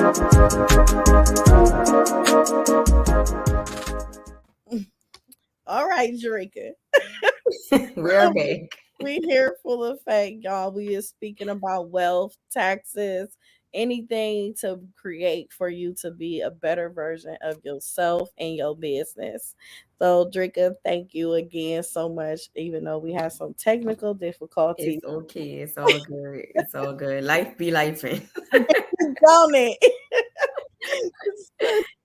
All right, Drika. We're back. We here full effect, y'all. We is speaking about wealth, taxes, anything to create for you to be a better version of yourself and your business. So, Drika, thank you again so much. Even though we had some technical difficulties, It's okay. It's all good. It's all good. Life be lifing. on it.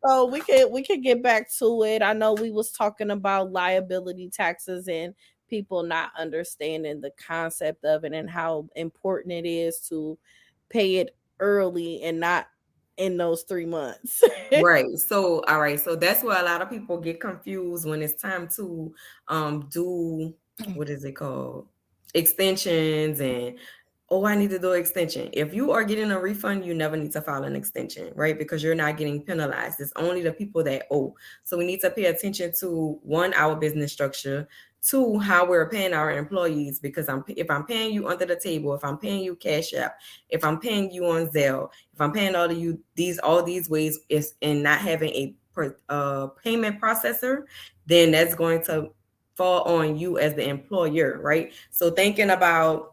So we can get back to it. I know we was talking about liability taxes and people not understanding the concept of it and how important it is to pay it early and not in those 3 months. Right. So, all right. So that's where a lot of people get confused when it's time to do, what is it called? Extensions and, oh, I need to do an extension. If you are getting a refund, you never need to file an extension, right? Because you're not getting penalized. It's only the people that owe. So we need to pay attention to, one, our business structure, two, how we're paying our employees. Because if I'm paying you under the table, if I'm paying you Cash App, if I'm paying you on Zelle, if I'm paying all these ways, and not having a payment processor, then that's going to fall on you as the employer, right? So thinking about,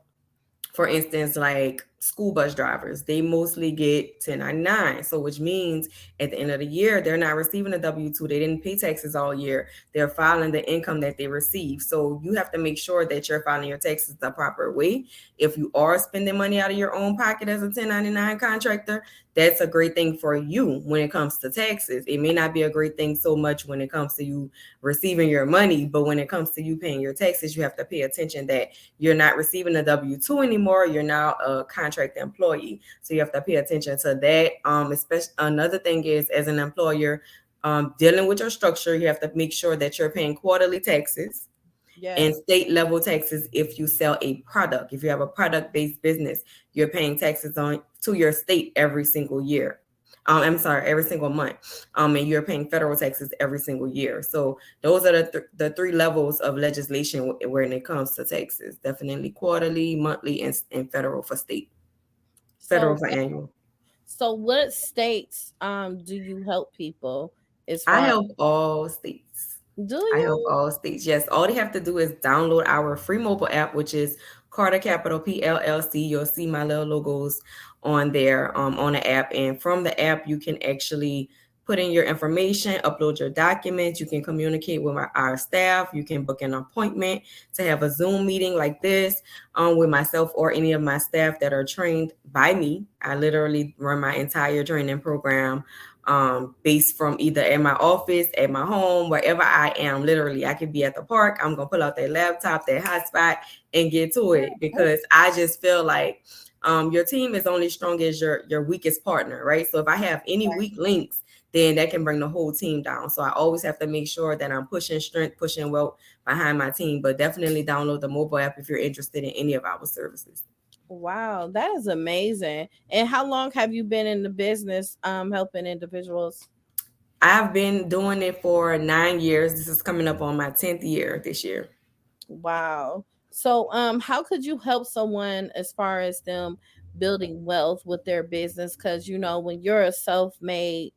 for instance, like school bus drivers, they mostly get 1099. So which means at the end of the year, they're not receiving a W-2. They didn't pay taxes all year. They're filing the income that they receive. So you have to make sure that you're filing your taxes the proper way. If you are spending money out of your own pocket as a 1099 contractor, that's a great thing for you when it comes to taxes. It may not be a great thing so much when it comes to you receiving your money, but when it comes to you paying your taxes, you have to pay attention that you're not receiving a W-2 anymore. You're now a contract employee. So you have to pay attention to that. Especially another thing is, as an employer, dealing with your structure, you have to make sure that you're paying quarterly taxes. Yes. And state level taxes if you sell a product. If you have a product-based business, you're paying taxes to your state every single year. Every single month. And you're paying federal taxes every single year. So those are the three levels of legislation when it comes to taxes. Definitely quarterly, monthly, and federal for state. Federal for annual. So what states do you help people? I help all states. Do you? I help all states. Yes. All they have to do is download our free mobile app, which is Carter Capital PLLC. You'll see my little logos on there on the app. And from the app, you can actually put in your information, upload your documents. You can communicate with our staff. You can book an appointment to have a Zoom meeting like this with myself or any of my staff that are trained by me. I literally run my entire training program based from either at my office, at my home, wherever I am. Literally, I could be at the park. I'm going to pull out that laptop, that hotspot, and get to it, because I just feel like your team is only strong as your weakest partner, right? So if I have any weak links, then that can bring the whole team down. So I always have to make sure that I'm pushing strength, pushing wealth behind my team. But definitely download the mobile app if you're interested in any of our services. Wow, that is amazing. And how long have you been in the business helping individuals? I've been doing it for 9 years. This is coming up on my 10th year this year. Wow. So how could you help someone as far as them building wealth with their business? Because when you're a self-made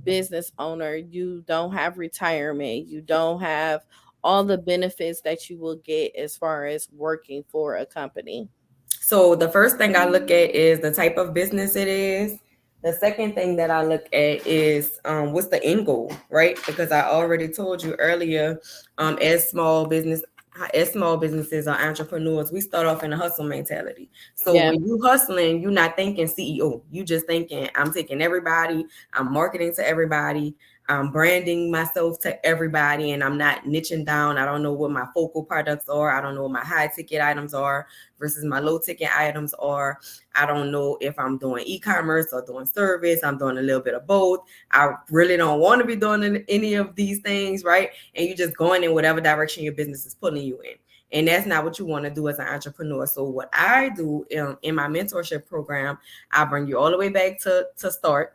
business owner, you don't have retirement, you don't have all the benefits that you will get as far as working for a company. So the first thing I look at is the type of business it is. The second thing that I look at is what's the end goal, right? Because I already told you earlier, as small businesses or entrepreneurs, we start off in a hustle mentality. So when you hustling, you're not thinking CEO. You just thinking, I'm taking everybody, I'm marketing to everybody, I'm branding myself to everybody, and I'm not niching down. I don't know what my focal products are. I don't know what my high ticket items are versus my low ticket items are. I don't know if I'm doing e-commerce or doing service. I'm doing a little bit of both. I really don't want to be doing any of these things, right? And you're just going in whatever direction your business is pulling you in. And that's not what you want to do as an entrepreneur. So what I do in my mentorship program, I bring you all the way back to start.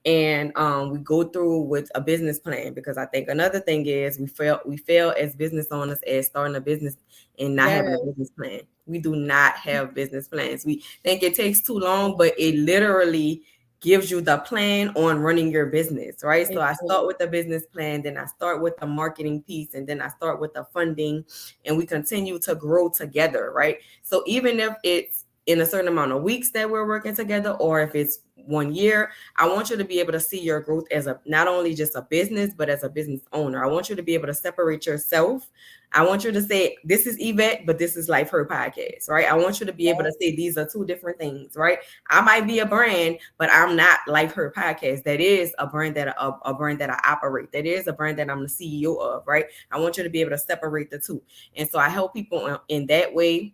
And we go through with a business plan, because I think another thing is we fail as business owners as starting a business and not having a business plan. We do not have business plans. We think it takes too long, but it literally gives you the plan on running your business, right? So I Mhm. start with the business plan, then I start with the marketing piece, and then I start with the funding, and we continue to grow together, right? So even if it's in a certain amount of weeks that we're working together, or if it's 1 year, I want you to be able to see your growth as a not only just a business, but as a business owner. I want you to be able to separate yourself. I want you to say, this is Yvette, but this is Life Her Podcast, right? I want you to be able to say these are two different things, right? I might be a brand, but I'm not Life Her Podcast. That is a brand that a brand that I operate. That is a brand that I'm the CEO of, right? I want you to be able to separate the two. And so I help people in that way.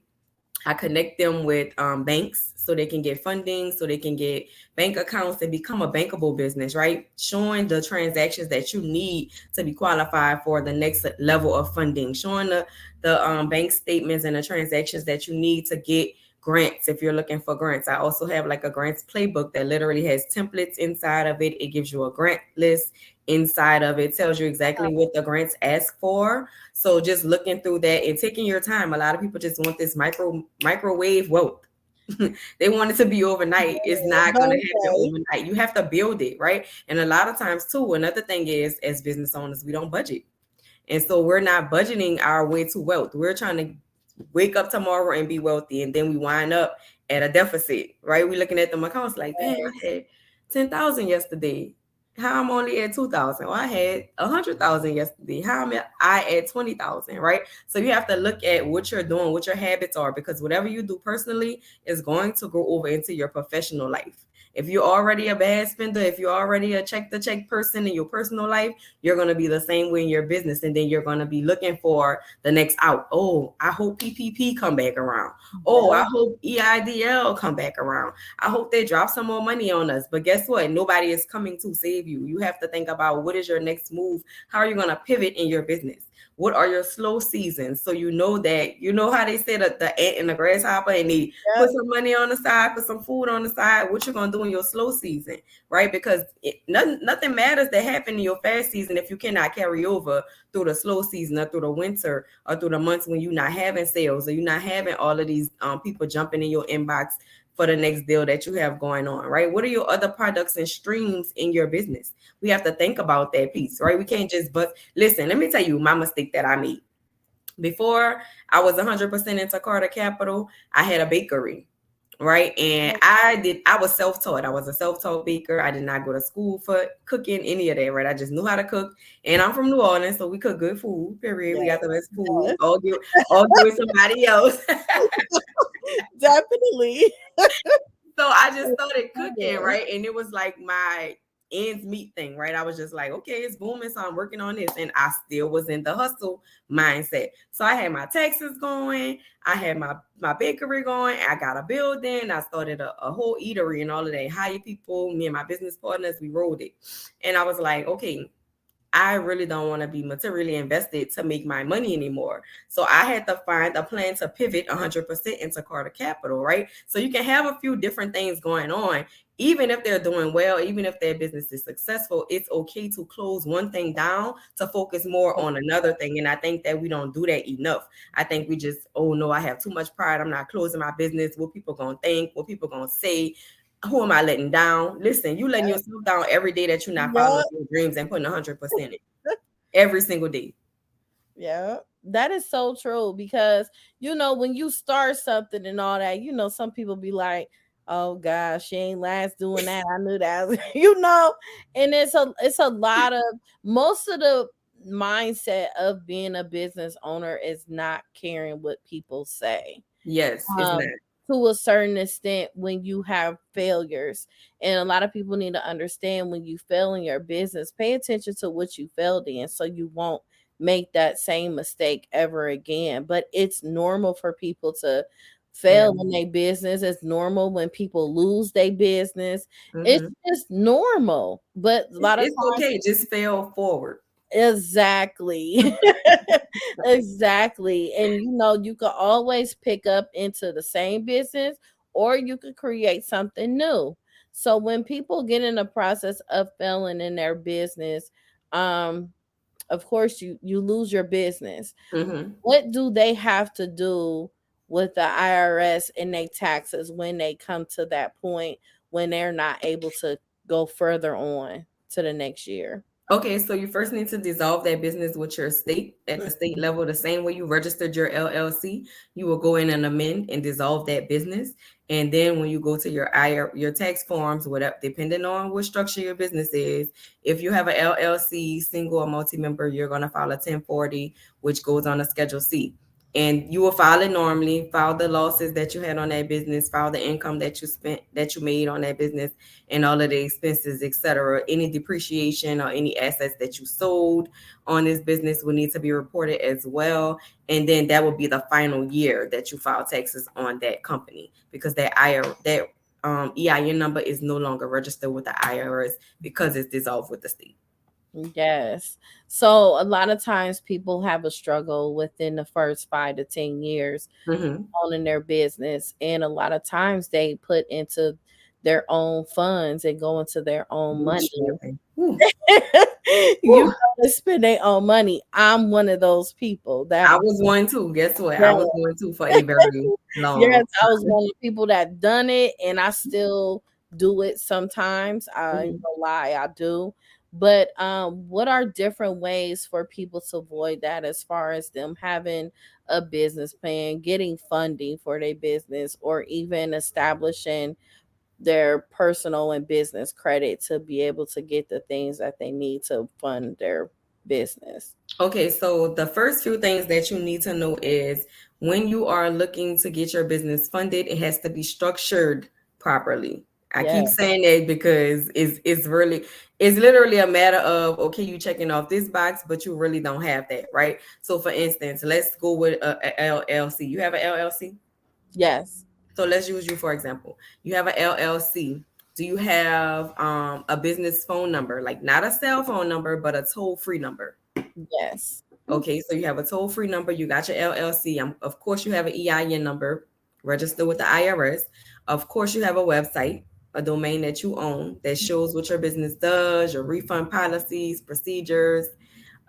I connect them with banks so they can get funding, so they can get bank accounts and become a bankable business, right? Showing the transactions that you need to be qualified for the next level of funding, showing the bank statements and the transactions that you need to get grants if you're looking for grants. I also have like a grants playbook that literally has templates inside of it. It gives you a grant list inside of it, tells you exactly what the grants ask for. So just looking through that and taking your time. A lot of people just want this microwave wealth. They want it to be overnight. It's not going to happen Okay. overnight. You have to build it, right? And a lot of times too, another thing is, as business owners, we don't budget. And so we're not budgeting our way to wealth. We're trying to wake up tomorrow and be wealthy, and then we wind up at a deficit, right? We're looking at the accounts like, damn, I had 10,000 yesterday. How I'm only at 2,000? Well, I had 100,000 yesterday. How am I at 20,000? Right? So you have to look at what you're doing, what your habits are, because whatever you do personally is going to go over into your professional life. If you're already a bad spender, if you're already a check to check person in your personal life, you're going to be the same way in your business. And then you're going to be looking for the next out. Oh, I hope PPP come back around. Oh, I hope EIDL come back around. I hope they drop some more money on us. But guess what? Nobody is coming to save you. You have to think about what is your next move? How are you going to pivot in your business? What are your slow seasons? So you know that, you know how they say that the ant and the grasshopper, and they put some money on the side, put some food on the side. What you're going to do in your slow season, right? Because nothing matters that happen in your fast season if you cannot carry over through the slow season or through the winter or through the months when you're not having sales or you're not having all of these people jumping in your inbox for the next deal that you have going on, right? What are your other products and streams in your business? We have to think about that piece, right? We can't just, but listen, let me tell you my mistake that I made. Before I was 100% into Carter Capital, I had a bakery, right? And I was self-taught. I was a self-taught baker. I did not go to school for cooking, any of that, right? I just knew how to cook. And I'm from New Orleans, so we cook good food, period. We got the best food. All give somebody else. Definitely. So I just started cooking, right? And it was like my ends meet thing, right? I was just like, okay, it's booming, so I'm working on this. And I still was in the hustle mindset. So I had my taxes going, I had my bakery going, I got a building, I started a whole eatery and all of that. Hire people, me and my business partners, we rolled it. And I was like, okay, I really don't want to be materially invested to make my money anymore. So I had to find a plan to pivot 100% into Carter Capital, right? So you can have a few different things going on. Even if they're doing well, even if their business is successful, it's okay to close one thing down to focus more on another thing. And I think that we don't do that enough. I think we just, oh no, I have too much pride. I'm not closing my business. What people gonna think? What people gonna say? Who am I letting down? Listen, you letting yourself down every day that you're not following your dreams and putting 100% in every single day. Yeah, that is so true because when you start something and all that, some people be like, "Oh gosh, she ain't last doing that." I knew that, and it's a lot of most of the mindset of being a business owner is not caring what people say. Yes, it's not. Um, to a certain extent, when you have failures, and a lot of people need to understand when you fail in your business, pay attention to what you failed in, so you won't make that same mistake ever again. But it's normal for people to Yeah. fail in their business. It's normal when people lose their business. It's Mm-hmm. just normal. But a lot of It's times, okay. Just fail forward. exactly. Exactly. And you can always pick up into the same business, or you could create something new. So when people get in the process of failing in their business, um of course you lose your business. Mm-hmm. What do they have to do with the IRS and their taxes when they come to that point? when they're not able to go further on to the next year? Okay, so you first need to dissolve that business with your state at the state level. The same way you registered your LLC, you will go in and amend and dissolve that business. And then when you go to your tax forms, whatever, depending on what structure your business is, if you have an LLC, single or multi-member, you're going to file a 1040, which goes on a Schedule C. And you will file it normally, file the losses that you had on that business, file the income that you made on that business, and all of the expenses, etc. Any depreciation or any assets that you sold on this business will need to be reported as well. And then that will be the final year that you file taxes on that company, because that EIN number is no longer registered with the IRS because it's dissolved with the state. Yes. So a lot of times people have a struggle within the first 5 to 10 years owning their business. And a lot of times they put into their own funds and go into their own money. You gotta spend their own money. I'm one of those people that I was one too. Guess what? I was one too for a very long Yes, I was one of the people that done it, and I still do it sometimes. I ain't gonna lie, I do. But what are different ways for people to avoid that, as far as them having a business plan, getting funding for their business, or even establishing their personal and business credit to be able to get the things that they need to fund their business? Okay, so the first few things that you need to know is, when you are looking to get your business funded, it has to be structured properly. I keep saying that because it's literally a matter of, okay, you checking off this box, but you really don't have that, right? So for instance, let's go with a LLC. You have an LLC? Yes. So let's use you for example. You have an LLC. Do you have a business phone number, like not a cell phone number, but a toll-free number? Yes. Okay, so you have a toll-free number. You got your LLC. Of course, you have an EIN number registered with the IRS. Of course, you have a website, a domain that you own that shows what your business does, your refund policies, procedures,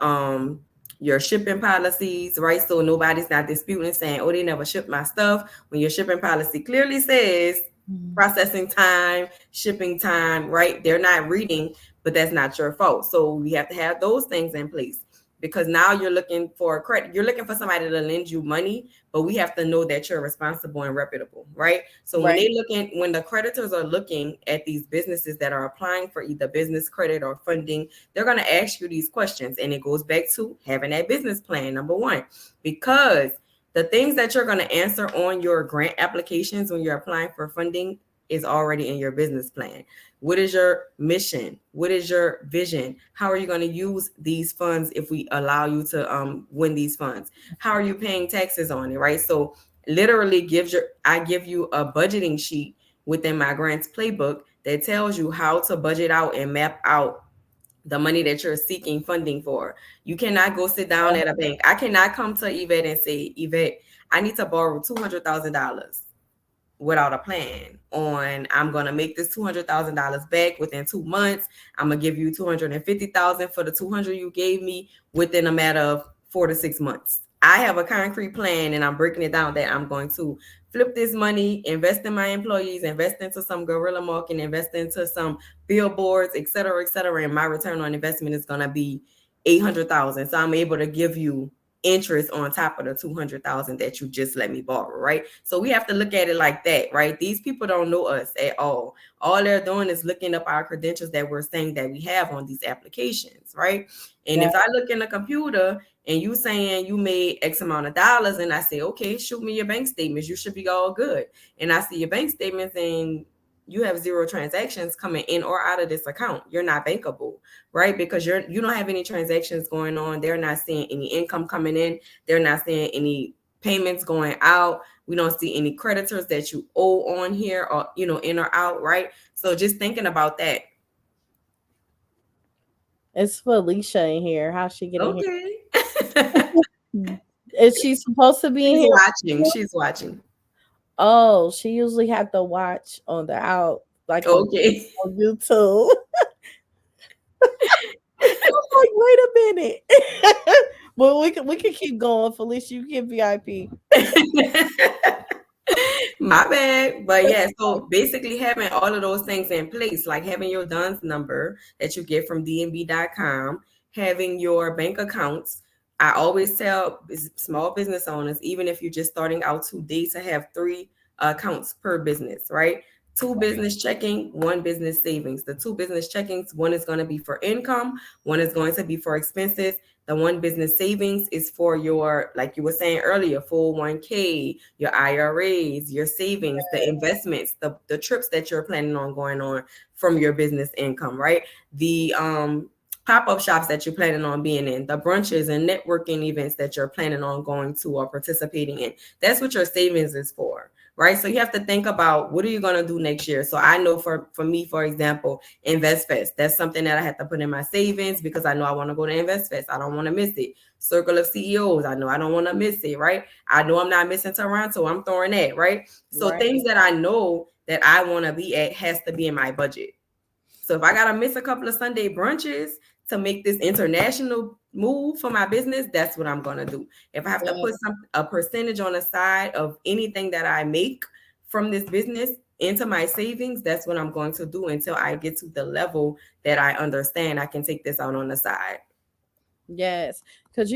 your shipping policies, right? So nobody's not disputing saying, oh, they never shipped my stuff, when your shipping policy clearly says processing time, shipping time, right? They're not reading, but that's not your fault. So we have to have those things in place, because now you're looking for credit. You're looking for somebody to lend you money, but we have to know that you're responsible and reputable, right? So when when the creditors are looking at these businesses that are applying for either business credit or funding, they're going to ask you these questions. And it goes back to having that business plan, number one, because the things that you're going to answer on your grant applications when you're applying for funding is already in your business plan. What is your mission? What is your vision? How are you going to use these funds if we allow you to win these funds? How are you paying taxes on it, right? So literally I give you a budgeting sheet within my grants playbook that tells you how to budget out and map out the money that you're seeking funding for. You cannot go sit down at a bank. I cannot come to Yvette and say, Yvette, I need to borrow $200,000 without a plan on, I'm going to make this $200,000 back within 2 months. I'm going to give you $250,000 for the 200 you gave me within a matter of 4 to 6 months. I have a concrete plan, and I'm breaking it down that I'm going to flip this money, invest in my employees, invest into some guerrilla marketing, invest into some billboards, et cetera, and my return on investment is going to be $800,000. So I'm able to give you interest on top of the $200,000 that you just let me borrow, right? So we have to look at it like that, right? These people don't know us at all. All they're doing is looking up our credentials that we're saying that we have on these applications, right? And if I look in the computer and you saying you made X amount of dollars, and I say, okay, shoot me your bank statements, you should be all good. And I see your bank statements and you have 0 transactions coming in or out of this account, you're not bankable, right? Because you don't have any transactions going on. They're not seeing any income coming in. They're not seeing any payments going out. We don't see any creditors that you owe on here, or, in or out, right? So just thinking about that. It's Felicia in here. How's she getting here? Is she supposed to be in here? She's watching. Oh, she usually have to watch on the out, like on YouTube. I'm like, wait a minute. Well, we can keep going. Felicia, you get VIP. My bad. But yeah, so basically having all of those things in place, like having your DUNS number that you get from dnb.com, having your bank accounts. I always tell small business owners, even if you're just starting out today, to have three accounts per business, right? Two business checking, one business savings. The two business checkings, one is going to be for income, one is going to be for expenses. The one business savings is for your, like you were saying earlier, 401k, your IRAs, your savings, the investments, the trips that you're planning on going on from your business income, right? The pop-up shops that you're planning on being in, the brunches and networking events that you're planning on going to or participating in. That's what your savings is for, right? So you have to think about, what are you going to do next year? So I know for me, for example, Invest Fest, that's something that I have to put in my savings because I know I want to go to Invest Fest. I don't want to miss it. Circle of CEOs, I know I don't want to miss it, right? I know I'm not missing Toronto, I'm throwing that, right? So things that I know that I want to be at has to be in my budget. So if I got to miss a couple of Sunday brunches to make this international move for my business, that's what I'm going to do. If I have to put a percentage on the side of anything that I make from this business into my savings, that's what I'm going to do until I get to the level that I understand I can take this out on the side. Yes, because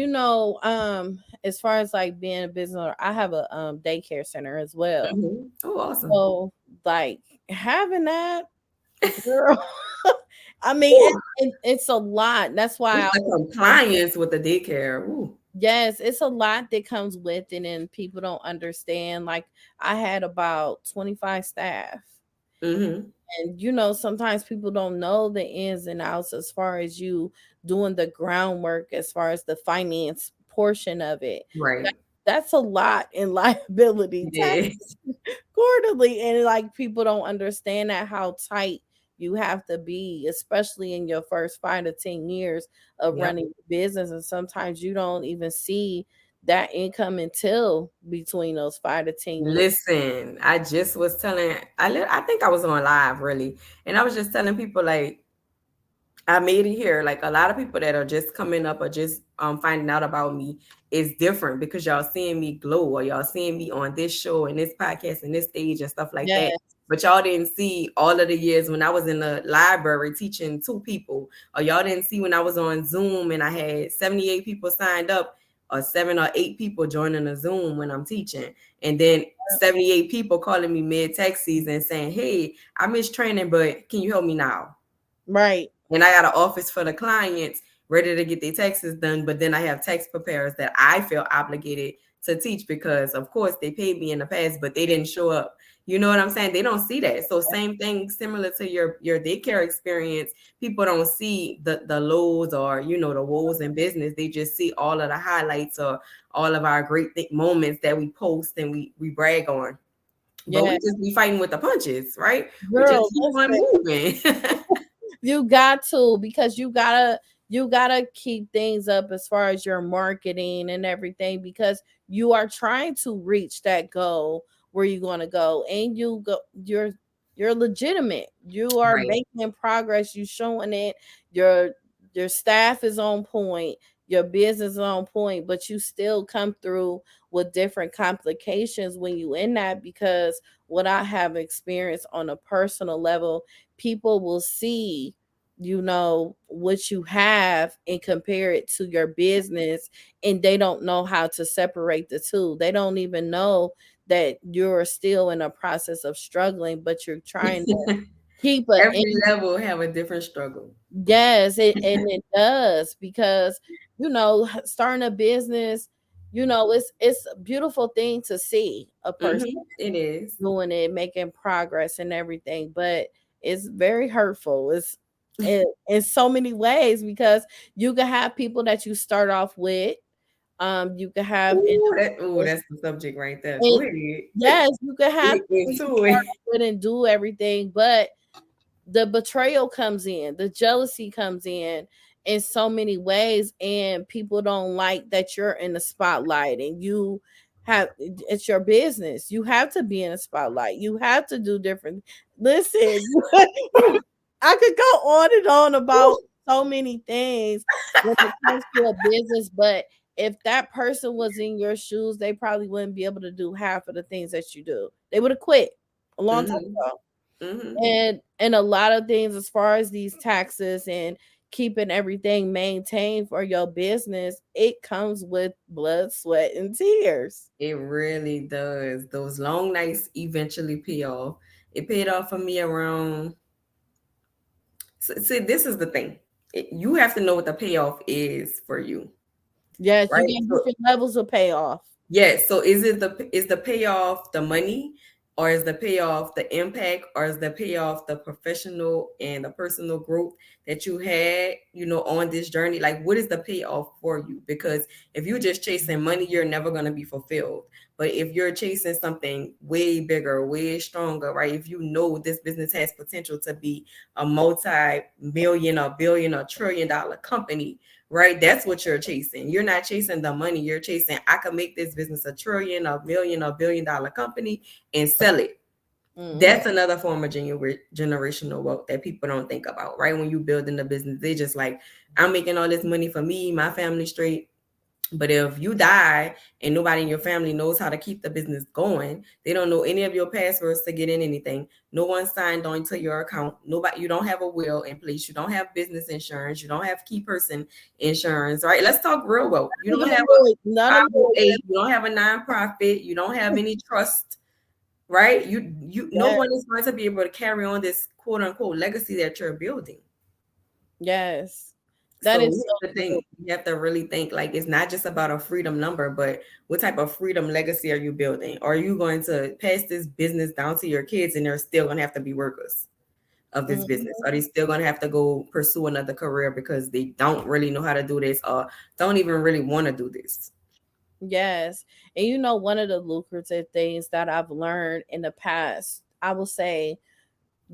as far as like being a business owner, I have a daycare center as well. Mm-hmm. Oh, awesome! So like having that, girl, I mean it's a lot. That's why the compliance with the daycare. Ooh. Yes, it's a lot that comes with it, and people don't understand. Like I had about 25 staff. Mm-hmm. And sometimes people don't know the ins and outs as far as you doing the groundwork, as far as the finance portion of it. Right. That's a lot in liability tax quarterly. And like people don't understand that how tight you have to be, especially in your first 5 to 10 years of running your business. And sometimes you don't even see that income until between those 5 to 10 years. Listen, I just was telling, I think I was on live really, and I was just telling people, like, I made it here. Like, a lot of people that are just coming up or just finding out about me is different because y'all seeing me glow, or y'all seeing me on this show and this podcast and this stage and stuff like that. But y'all didn't see all of the years when I was in the library teaching 2 people, or y'all didn't see when I was on Zoom and I had 78 people signed up, or 7 or 8 people joining a Zoom when I'm teaching. And then 78 people calling me mid-tax season saying, hey, I missed training, but can you help me now? Right. And I got an office for the clients ready to get their taxes done. But then I have tax preparers that I feel obligated to teach because, of course, they paid me in the past, but they didn't show up. You know what I'm saying? They don't see that. So same thing, similar to your daycare experience. People don't see the lows or, the woes in business. They just see all of the highlights or all of our great moments that we post and we brag on. But we just be fighting with the punches, right? We just keep on moving. You got to, because you gotta keep things up as far as your marketing and everything, because you are trying to reach that goal where you're going to go, and you're legitimate. You are making progress. You showing it. Your staff is on point. Your business is on point, but you still come through with different complications when you in that, because what I have experienced on a personal level, people will see what you have and compare it to your business, and they don't know how to separate the two. They don't even know that you're still in a process of struggling, but you're trying to keep every level have a different struggle. Yes, and it does, because starting a business, it's a beautiful thing to see a person it is doing it, making progress and everything, but it's very hurtful. It's in so many ways, because you can have people that you start off with. You can have that's the subject right there. Go ahead. Yes, you can have into it and do everything, but the betrayal comes in, the jealousy comes in so many ways, and people don't like that you're in the spotlight, and it's your business. You have to be in a spotlight. You have to do different. Listen, I could go on and on about so many things when it comes to a business, but if that person was in your shoes, they probably wouldn't be able to do half of the things that you do. they would have quit a long time Mm-hmm. ago. Mm-hmm. And a lot of things as far as these taxes and keeping everything maintained for your business, it comes with blood, sweat, and tears. It really does. Those long nights eventually pay off. It paid off for me around. See, this is the thing. You have to know what the payoff is for you, Yes, you right? get So, different levels of payoff. yes. So is the payoff the money, or is the payoff the impact, or is the payoff the professional and the personal growth that you had, on this journey? Like, what is the payoff for you? Because if you're just chasing money, you're never going to be fulfilled. But if you're chasing something way bigger, way stronger, right? If you know this business has potential to be a multi-million, or billion, or trillion-dollar company, right? That's what you're chasing. You're not chasing the money. You're chasing, I can make this business a trillion, a million, or billion-dollar company and sell it. Mm-hmm. That's another form of generational wealth that people don't think about, right? When you building a business, they just like, I'm making all this money for me, my family straight. But if you die and nobody in your family knows how to keep the business going, they don't know any of your passwords to get in anything. No one signed on to your account. Nobody, you don't have a will in place. You don't have business insurance. You don't have key person insurance, right? Let's talk real wealth. You don't have a None of 508. You don't have a nonprofit. You don't have any trust, right? No yes, one is going to be able to carry on this quote unquote legacy that you're building. yes. That So is we have so to true. think, you have to really think, like, it's not just about a freedom number, but what type of freedom legacy are you building? Are you going to pass this business down to your kids and they're still going to have to be workers of this business? Are Mhm. they still going to have to go pursue another career because they don't really know how to do this, or don't even really want to do this? Yes. And one of the lucrative things that I've learned in the past, I will say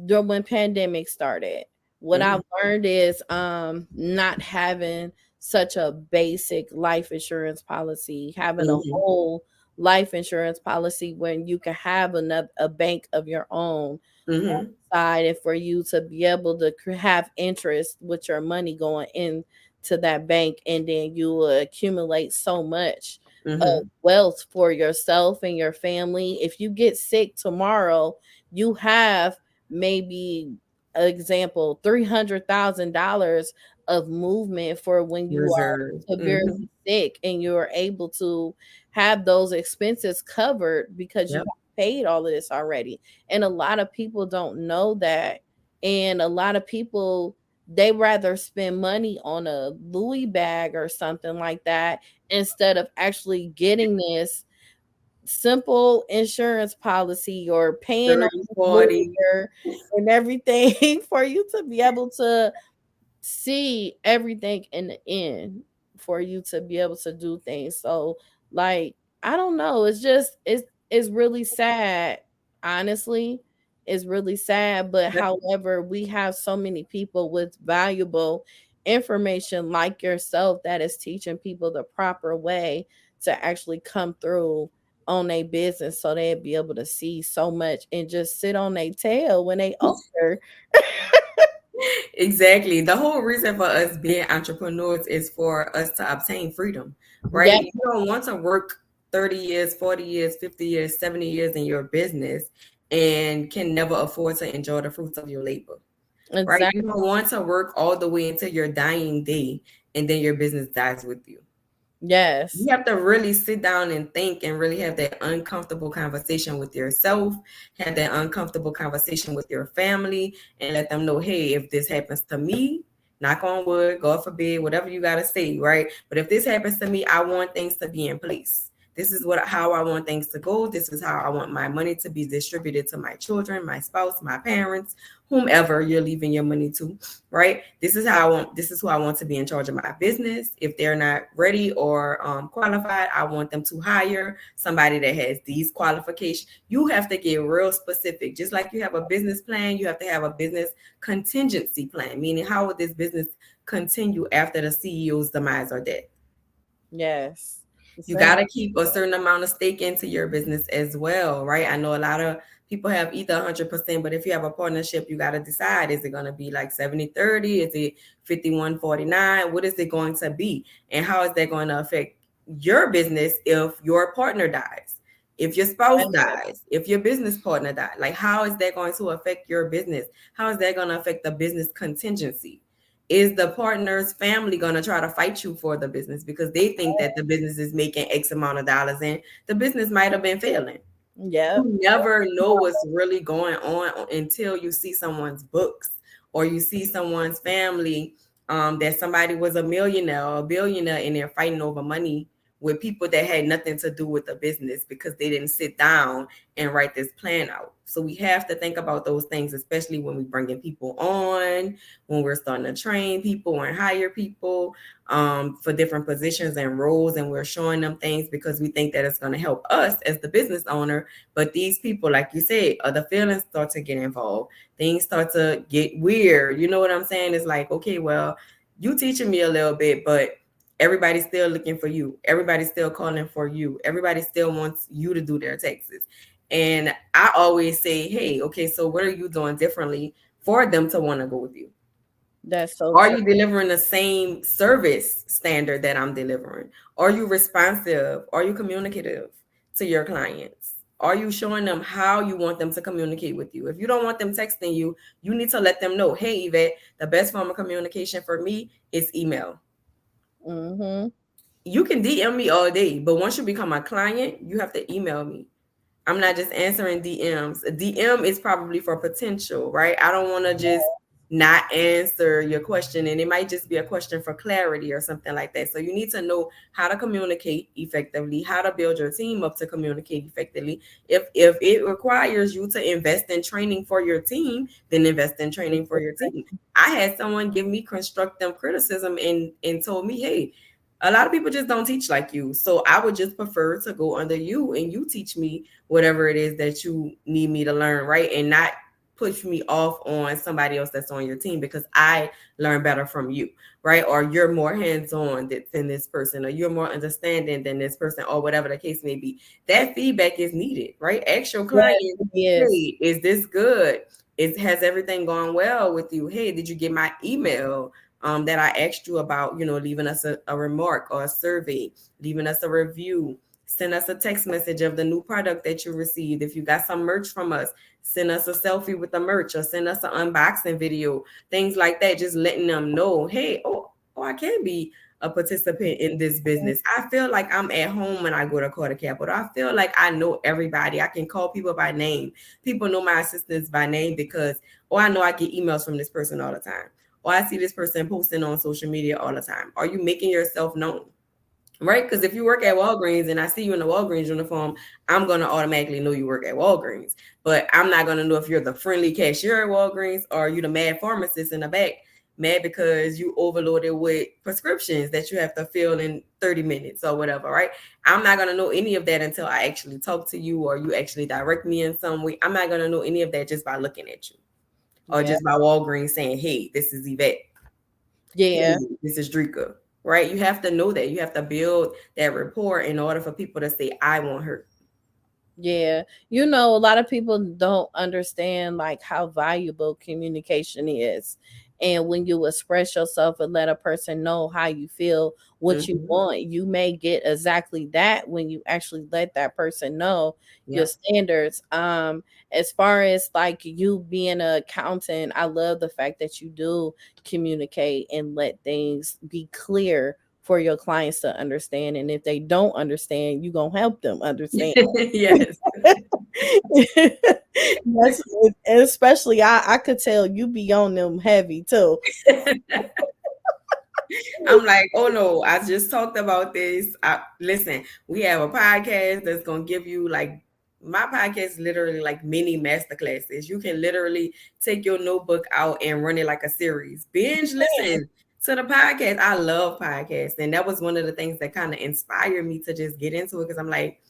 during when pandemic started, what Mm-hmm. I've learned is not having such a basic life insurance policy, having a Mm-hmm. whole life insurance policy when you can have a bank of your own on Mm-hmm. the side, and for you to be able to have interest with your money going into that bank, and then you will accumulate so much Mm-hmm. wealth for yourself and your family. If you get sick tomorrow, you have maybe example $300,000 of movement for when you are Reserve. severely Mm-hmm. sick, and you're able to have those expenses covered because you Yep. have paid all of this already. And a lot of people don't know that. And a lot of people, they rather spend money on a Louis bag or something like that instead of actually getting this simple insurance policy or paying on 30, a 40. lawyer and everything for you to be able to see everything in the end, for you to be able to do things. So like, I don't know, it's really sad, honestly. It's really sad, but Yep. however, we have so many people with valuable information like yourself that is teaching people the proper way to actually come through on a business, so they'd be able to see so much and just sit on their tail when they older. Exactly. The whole reason for us being entrepreneurs is for us to obtain freedom, right? Yeah, You don't want to work 30 years, 40 years, 50 years, 70 years in your business and can never afford to enjoy the fruits of your labor, right? You exactly. don't want to work all the way until your dying day and then your business dies with you. You Yes. have to really sit down and think and really have that uncomfortable conversation with yourself, have that uncomfortable conversation with your family, and let them know, hey, if this happens to me, knock on wood, God forbid, whatever you got to say, right? But if this happens to me, I want things to be in place. This is how I want things to go. This is how I want my money to be distributed to my children, my spouse, my parents, whomever you're leaving your money to, right? This is who I want to be in charge of my business. If they're not ready or qualified, I want them to hire somebody that has these qualifications. You have to get real specific. Just like you have a business plan, you have to have a business contingency plan, meaning how would this business continue after the CEO's demise or death? Yes. The You same. got to keep a certain amount of stake into your business as well, right? I know a lot of people have either 100%, but if you have a partnership, you got to decide, is it going to be like 70-30? Is it 51-49? What is it going to be? And how is that going to affect your business if your partner dies? If your spouse dies, if your business partner dies, like how is that going to affect your business? How is that going to affect the business contingency? Is the partner's family going to try to fight you for the business because they think that the business is making X amount of dollars and the business might have been failing? Yeah. You never know what's really going on until you see someone's books or you see someone's family, that somebody was a millionaire or a billionaire and they're fighting over money with people that had nothing to do with the business because they didn't sit down and write this plan out. So we have to think about those things, especially when we bringing people on, when we're starting to train people and hire people for different positions and roles, and we're showing them things because we think that it's going to help us as the business owner. But these people, like you said, the feelings start to get involved. Things start to get weird. You know what I'm saying? It's like, okay, well, you teaching me a little bit, but everybody's still looking for you. Everybody's still calling for you. Everybody still wants you to do their taxes. And I always say, hey, okay, so what are you doing differently for them to want to go with you? That's so Are true. you delivering the same service standard that I'm delivering? Are you responsive? Are you communicative to your clients? Are you showing them how you want them to communicate with you? If you don't want them texting you, you need to let them know, hey, Yvette, the best form of communication for me is email. Mm-hmm. You can DM me all day, but once you become a client, you have to email me. I'm not just answering DMs. A DM is probably for potential, right? I don't want to just not answer your question, and it might just be a question for clarity or something like that. So you need to know how to communicate effectively, how to build your team up to communicate effectively. If it requires you to invest in training for your team, then invest in training for your team. I had someone give me constructive criticism and told me, hey, a lot of people just don't teach like you. So I would just prefer to go under you and you teach me whatever it is that you need me to learn, right? And not push me off on somebody else that's on your team because I learn better from you, right? Or you're more hands-on than this person, or you're more understanding than this person, or whatever the case may be. That feedback is needed, right? Ask your client, Yes. hey, is this good? Has everything gone well with you? Hey, did you get my email? That I asked you about, leaving us a remark or a survey, leaving us a review, send us a text message of the new product that you received. If you got some merch from us, send us a selfie with the merch or send us an unboxing video, things like that, just letting them know, hey, I can be a participant in this business. I feel like I'm at home when I go to Carter Capital. I feel like I know everybody. I can call people by name. People know my assistants by name because, I know I get emails from this person all the time. Or I see this person posting on social media all the time. Are you making yourself known? Right? Because if you work at Walgreens and I see you in the Walgreens uniform, I'm going to automatically know you work at Walgreens. But I'm not going to know if you're the friendly cashier at Walgreens or you the mad pharmacist in the back, mad because you overloaded with prescriptions that you have to fill in 30 minutes or whatever, right? I'm not going to know any of that until I actually talk to you or you actually direct me in some way. I'm not going to know any of that just by looking at you. Or just by Walgreens saying, hey, this is Yvette. Yeah. Hey, this is Drika. Right? You have to know that. You have to build that rapport in order for people to say, I want her. Yeah. A lot of people don't understand like how valuable communication is. And when you express yourself and let a person know how you feel, what you want, you may get exactly that when you actually let that person know your standards. As far as like you being an accountant, I love the fact that you do communicate and let things be clear for your clients to understand. And if they don't understand, you're gonna help them understand. Yes. That's and especially I could tell you be on them heavy too. I'm like, oh no, I just talked about this. Listen, we have a podcast that's gonna give you like my podcast literally like mini master classes. You can literally take your notebook out and run it like a series. Binge listen to the podcast. I love podcasts. And that was one of the things that kind of inspired me to just get into it because I'm like,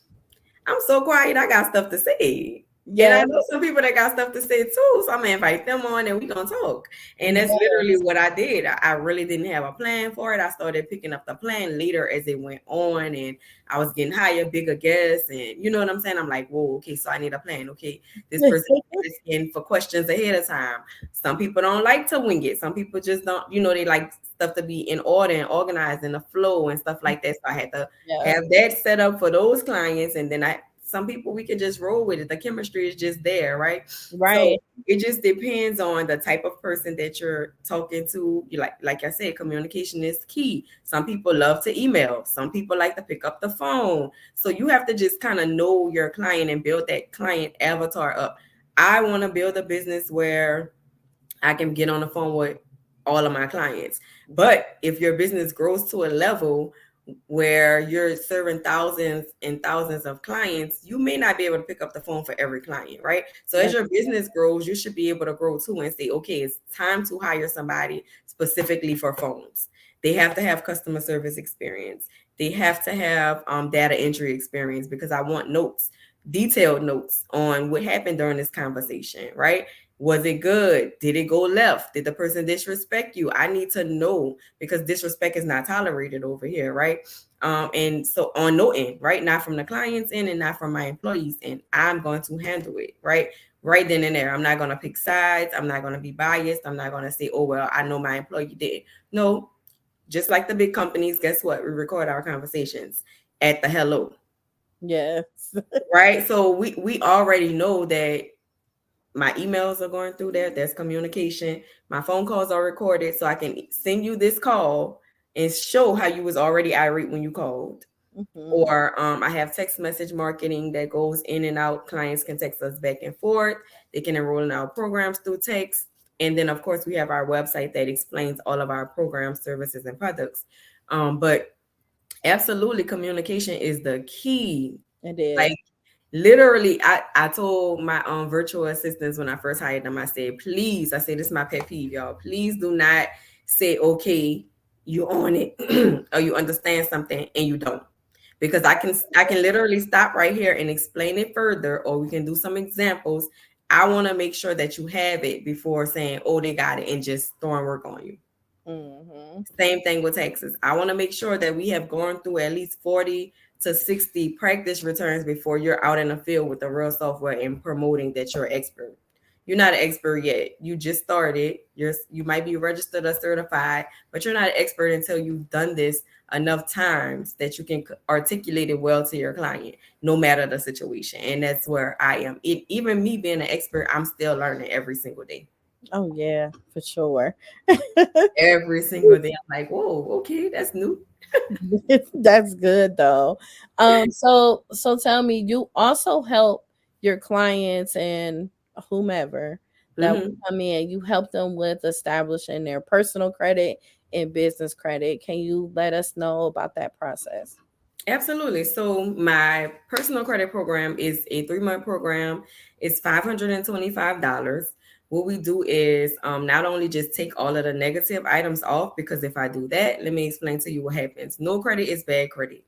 I'm so quiet. I got stuff to say. Yeah. And I know some people that got stuff to say too. So I'm going to invite them on and we're going to talk. And that's literally what I did. I really didn't have a plan for it. I started picking up the plan later as it went on. And I was getting higher, bigger guests. And you know what I'm saying? I'm like, whoa, okay, so I need a plan. Okay, this person is asking for questions ahead of time. Some people don't like to wing it. Some people just don't, they like stuff to be in order and organized in the flow and stuff like that. So I had to have that set up for those clients. And then I Some people we can just roll with it. The chemistry is just there, right? So Right. it just depends on the type of person that you're talking to. You like I said, communication is key. Some people love to email. Some people like to pick up the phone. So you have to just kind of know your client and build that client avatar up. I want to build a business where I can get on the phone with all of my clients. But if your business grows to a level where you're serving thousands and thousands of clients, you may not be able to pick up the phone for every client, right? So as your business grows, you should be able to grow too and say, okay, it's time to hire somebody specifically for phones. They have to have customer service experience. They have to have data entry experience, because I want notes, detailed notes on what happened during this conversation, right? Was it good? Did it go left? Did the person disrespect you? I need to know, because disrespect is not tolerated over here, right? And so on no end, right? Not from the client's end and not from my employees' end. I'm going to handle it, right? Right then and there. I'm not going to pick sides. I'm not going to be biased. I'm not going to say, oh, well, I know my employee did. No, just like the big companies, guess what? We record our conversations at the hello. Yes. Right? So we already know that my emails are going through there. There's communication. My phone calls are recorded, so I can send you this call and show how you was already irate when you called. Mm-hmm. Or I have text message marketing that goes in and out. Clients can text us back and forth. They can enroll in our programs through text. And then, of course, we have our website that explains all of our programs, services, and products. But absolutely, communication is the key. It is. Like, literally, I told my virtual assistants when I first hired them, I said, please, I say this is my pet peeve, y'all. Please do not say, okay, you own it or you understand something and you don't. Because I can literally stop right here and explain it further, or we can do some examples. I want to make sure that you have it before saying, oh, they got it, and just throwing work on you. Mm-hmm. Same thing with taxes. I want to make sure that we have gone through at least 40 to 60 practice returns before you're out in the field with the real software and promoting that you're an expert. You're not an expert yet. You just started. You might be registered or certified, but you're not an expert until you've done this enough times that you can articulate it well to your client, no matter the situation. And that's where I am. Even me being an expert, I'm still learning every single day. Oh yeah, for sure. Every single day, I'm like, whoa, okay, that's new. That's good though. So tell me, you also help your clients and whomever that will Mm-hmm. come in, you help them with establishing their personal credit and business credit. Can you let us know about that process? Absolutely. So my personal credit program is a 3-month program. It's $525. What we do is not only just take all of the negative items off, because if I do that, let me explain to you what happens. No credit is bad credit.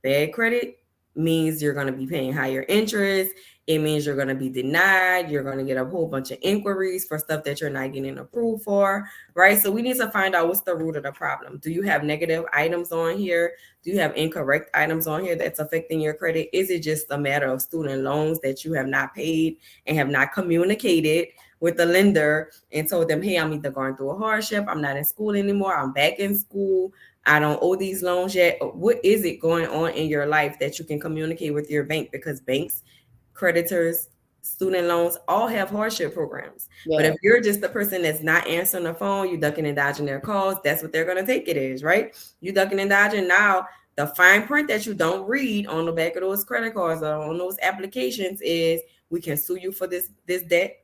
Bad credit means you're going to be paying higher interest. It means you're going to be denied. You're going to get a whole bunch of inquiries for stuff that you're not getting approved for, right? So we need to find out what's the root of the problem. Do you have negative items on here? Do you have incorrect items on here that's affecting your credit? Is it just a matter of student loans that you have not paid and have not communicated with the lender and told them, hey, I'm either going through a hardship, I'm not in school anymore, I'm back in school, I don't owe these loans yet? What is it going on in your life that you can communicate with your bank? Because banks, creditors, student loans all have hardship programs. But Yeah. if you're just the person that's not answering the phone, you ducking and dodging their calls, that's what they're going to take it as, right? You ducking and dodging. Now, the fine print that you don't read on the back of those credit cards or on those applications is, we can sue you for this debt.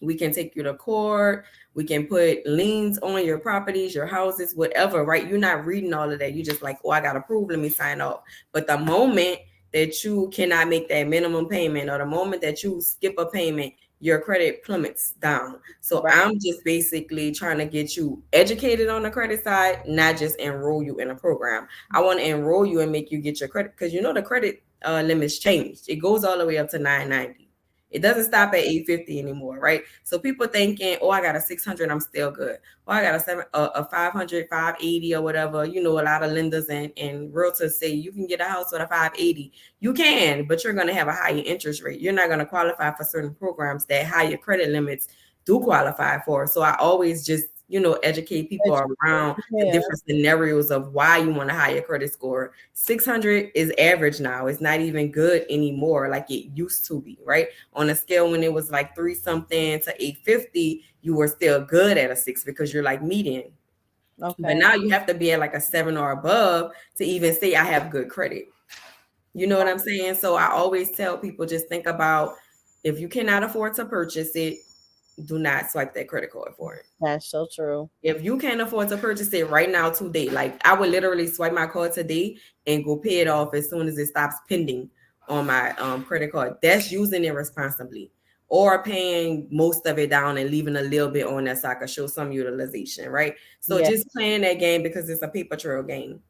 We can take you to court. We can put liens on your properties, your houses, whatever, right? You're not reading all of that. You just like, oh, I got approved, let me sign off. But the moment that you cannot make that minimum payment, or the moment that you skip a payment, your credit plummets down. So Right. I'm just basically trying to get you educated on the credit side, not just enroll you in a program. I want to enroll you and make you get your credit, because the credit limits changed. It goes all the way up to 990. It doesn't stop at 850 anymore, right? So people thinking, oh, I got a 600, I'm still good. Oh, I got a 500, 580 or whatever. A lot of lenders and realtors say you can get a house with a 580. You can, but you're going to have a higher interest rate. You're not going to qualify for certain programs that higher credit limits do qualify for. So I always just, educate people around the Yeah. different scenarios of why you want a higher credit score. 600 is average now. It's not even good anymore like it used to be, right? On a scale when it was like 3 something to 850, you were still good at a 6 because you're like median. Okay. But now you have to be at like a 7 or above to even say I have good credit. You know what I'm saying? So I always tell people, just think about, if you cannot afford to purchase it, do not swipe that credit card for it. That's so true. If you can't afford to purchase it right now today, like I would literally swipe my card today and go pay it off as soon as it stops pending on my credit card. That's using it responsibly, or paying most of it down and leaving a little bit on there so I can show some utilization, right? So Yeah. just playing that game, because it's a paper trail game,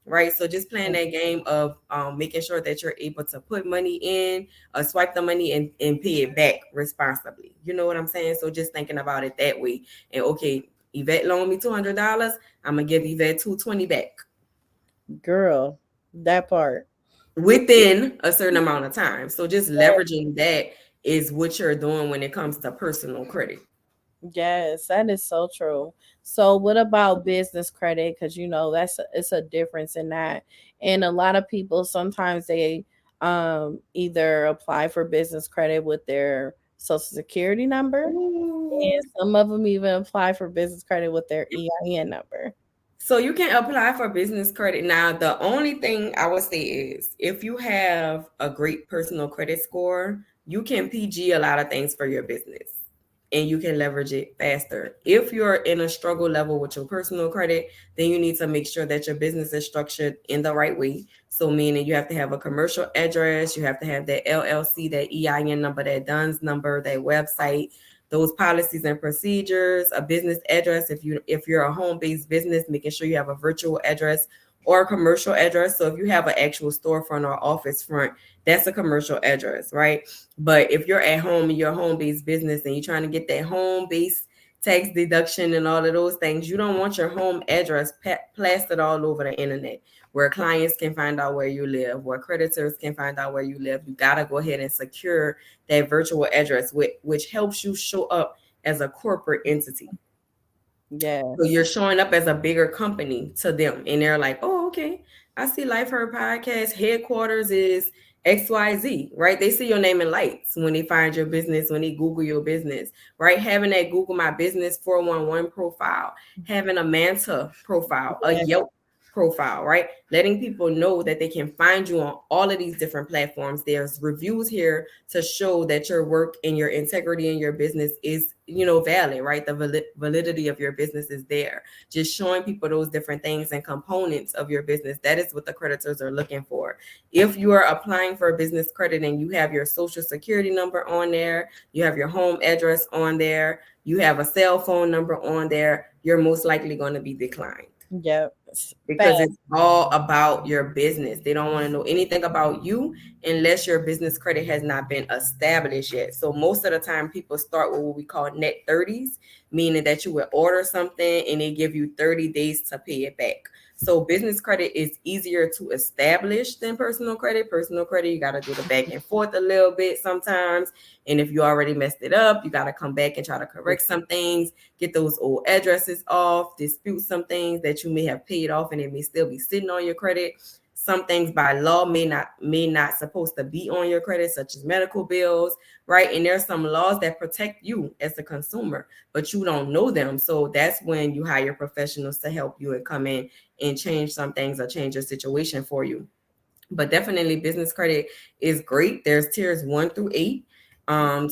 right? So just playing that game of making sure that you're able to put money in, swipe the money and pay it back responsibly. You know what I'm saying? So just thinking about it that way. And okay, Yvette loaned me $200. I'm gonna give Yvette $220 back Girl, that part. within a certain amount of time. So just leveraging that is what you're doing when it comes to personal credit. Yes, that is so true. So what about business credit? Because it's a difference in that. And a lot of people sometimes they either apply for business credit with their social security number, Ooh. and some of them even apply for business credit with their EIN number. So you can apply for business credit. Now, the only thing I would say is, if you have a great personal credit score, you can PG a lot of things for your business and you can leverage it faster. If you're in a struggle level with your personal credit, then you need to make sure that your business is structured in the right way. So meaning you have to have a commercial address, you have to have that LLC, that EIN number, that DUNS number, that website, those policies and procedures, a business address. If you're a home-based business, making sure you have a virtual address or a commercial address. So if you have an actual storefront or office front, that's a commercial address, right? But if you're at home and you're a home-based business and you're trying to get that home-based tax deduction and all of those things, you don't want your home address plastered all over the internet, where clients can find out where you live, where creditors can find out where you live. You got to go ahead and secure that virtual address, which helps you show up as a corporate entity. Yeah. So you're showing up as a bigger company to them, and they're like, oh, okay, I see Life Heard Podcast headquarters is XYZ, right? They see your name in lights when they find your business, when they Google your business, right? Having that Google My Business 411 profile, having a Manta profile, a Yelp profile, right? Letting people know that they can find you on all of these different platforms. There's reviews here to show that your work and your integrity in your business is, valid, right? The validity of your business is there. Just showing people those different things and components of your business. That is what the creditors are looking for. If you are applying for a business credit and you have your social security number on there, you have your home address on there, you have a cell phone number on there, you're most likely going to be declined. Yep. Because it's all about your business. They don't want to know anything about you unless your business credit has not been established yet. So most of the time people start with what we call net 30s, meaning that you would order something and they give you 30 days to pay it back. So business credit is easier to establish than personal credit. Personal credit, you got to do the back and forth a little bit sometimes. And if you already messed it up, you got to come back and try to correct some things, get those old addresses off, dispute some things that you may have paid off and it may still be sitting on your credit. Some things by law may not supposed to be on your credit, such as medical bills, right? And there's some laws that protect you as a consumer, but you don't know them. So that's when you hire professionals to help you and come in and change some things or change your situation for you. But definitely business credit is great. There's tiers 1 through 8.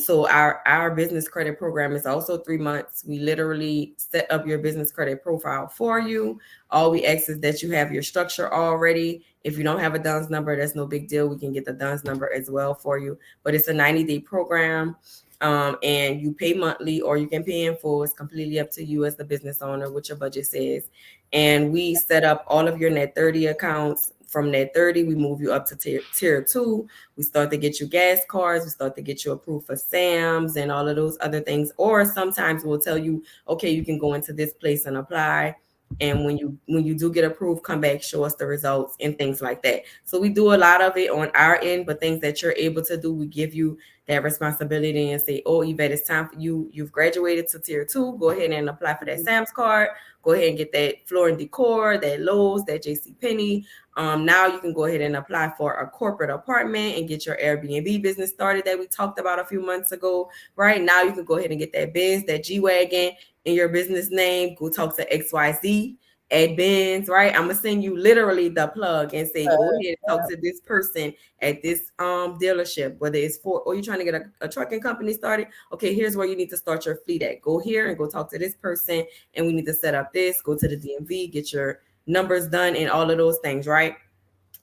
So our business credit program is also 3 months. We literally set up your business credit profile for you. All we ask is that you have your structure already. If you don't have a DUNS number, that's no big deal. We can get the DUNS number as well for you. But it's a 90-day program. And you pay monthly or you can pay in full. It's completely up to you as the business owner, what your budget says. And we set up all of your net 30 accounts. From net 30, we move you up to tier 2. We start to get you gas cards. We start to get you approved for SAMs and all of those other things. Or sometimes we'll tell you, okay, you can go into this place and apply. And when you do get approved, come back, show us the results and things like that. So we do a lot of it on our end, but things that you're able to do, we give you that responsibility and say, oh, Yvette, it's time for you. You've graduated to tier 2. Go ahead and apply for that Sam's card. Go ahead and get that Floor and Decor, that Lowe's, that JCPenney. Now you can go ahead and apply for a corporate apartment and get your Airbnb business started that we talked about a few months ago. Right now, you can go ahead and get that biz, that G-Wagon in your business name. Go talk to XYZ at Benz, right? I'm gonna send you literally the plug and say, go ahead and talk to this person at this dealership, whether it's for, or you're trying to get a trucking company started. Okay, here's where you need to start your fleet at. Go here and go talk to this person, and we need to set up this. Go to the DMV, get your numbers done, and all of those things, right?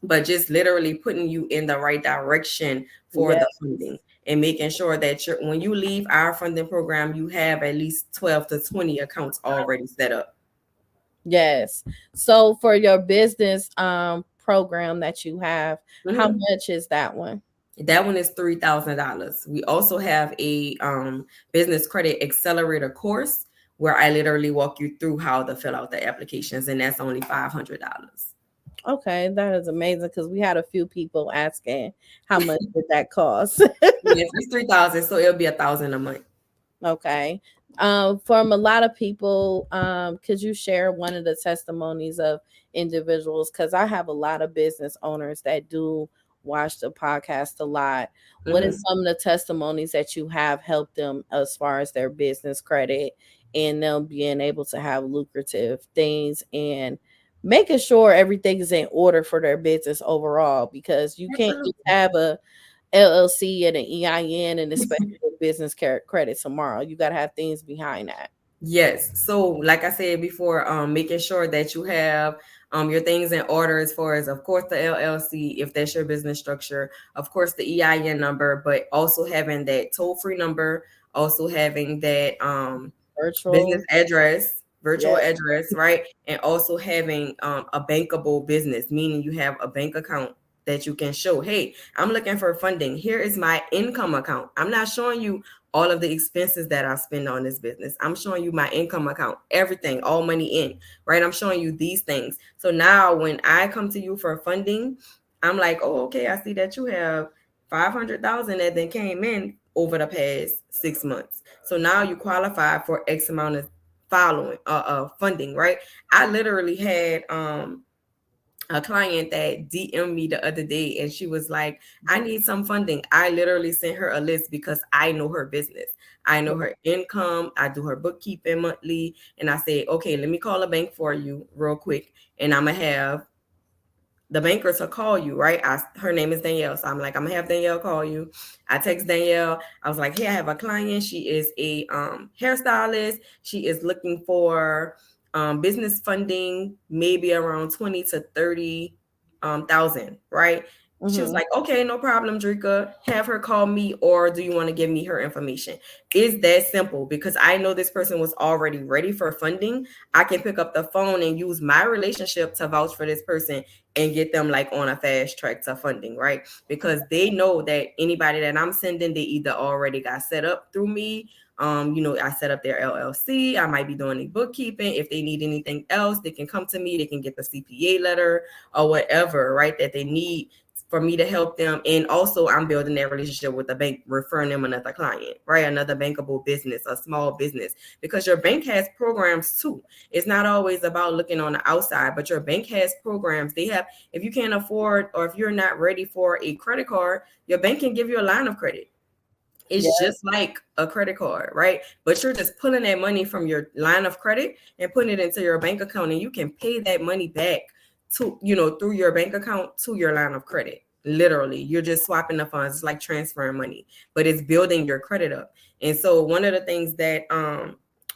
But just literally putting you in the right direction for the funding and making sure that when you leave our funding program, you have at least 12 to 20 accounts already set up. Yes. So for your business program that you have, how much is that one? That one is $3,000. We also have a business credit accelerator course where I literally walk you through how to fill out the applications, and that's only $500. Okay, that is amazing because we had a few people asking how much did that cost. Yes, it's $3,000, so it'll be $1,000 a month. Okay. From a lot of people, could you share one of the testimonies of individuals? Because I have a lot of business owners that do watch the podcast a lot. What is some of the testimonies that you have helped them as far as their business credit and them being able to have lucrative things and making sure everything is in order for their business overall? Because you can't just have a LLC and an EIN and expect business credit tomorrow. You got to have things behind that. Yes. So like I said before, making sure that you have your things in order as far as, of course, the LLC, if that's your business structure, of course, the EIN number, but also having that toll-free number, also having that business address, virtual address, right? And also having a bankable business, meaning you have a bank account that you can show, hey, I'm looking for funding. Here is my income account. I'm not showing you all of the expenses that I spend on this business. I'm showing you my income account, everything, all money in, right? I'm showing you these things. So now when I come to you for funding, I'm like, oh, okay, I see that you have 500,000 that then came in over the past 6 months. So now you qualify for X amount of funding, right? I literally had a client that DM'd me the other day and she was like, I need some funding. I literally sent her a list because I know her business. I know her income. I do her bookkeeping monthly. And I say, okay, let me call a bank for you real quick. And I'm going to have the banker to call you, right? Her name is Danielle. So I'm like, I'm going to have Danielle call you. I text Danielle. I was like, hey, I have a client. She is a hairstylist. She is looking for business funding, maybe around 20 to 30 thousand, right? She was like, okay, no problem, Drika. Have her call me, or do you want to give me her information? It's that simple because I know this person was already ready for funding. I can pick up the phone and use my relationship to vouch for this person and get them like on a fast track to funding, right? Because they know that anybody that I'm sending, they either already got set up through me. I set up their LLC. I might be doing the bookkeeping. If they need anything else, they can come to me. They can get the CPA letter or whatever, right, that they need for me to help them. And also I'm building that relationship with the bank, referring them another client, right? Another bankable business, a small business, because your bank has programs too. It's not always about looking on the outside, but your bank has programs. They have, if you can't afford, or if you're not ready for a credit card, your bank can give you a line of credit. It's just like a credit card, right? But you're just pulling that money from your line of credit and putting it into your bank account, and you can pay that money back to, through your bank account to your line of credit. Literally, you're just swapping the funds. It's like transferring money, but it's building your credit up. And so one of the things that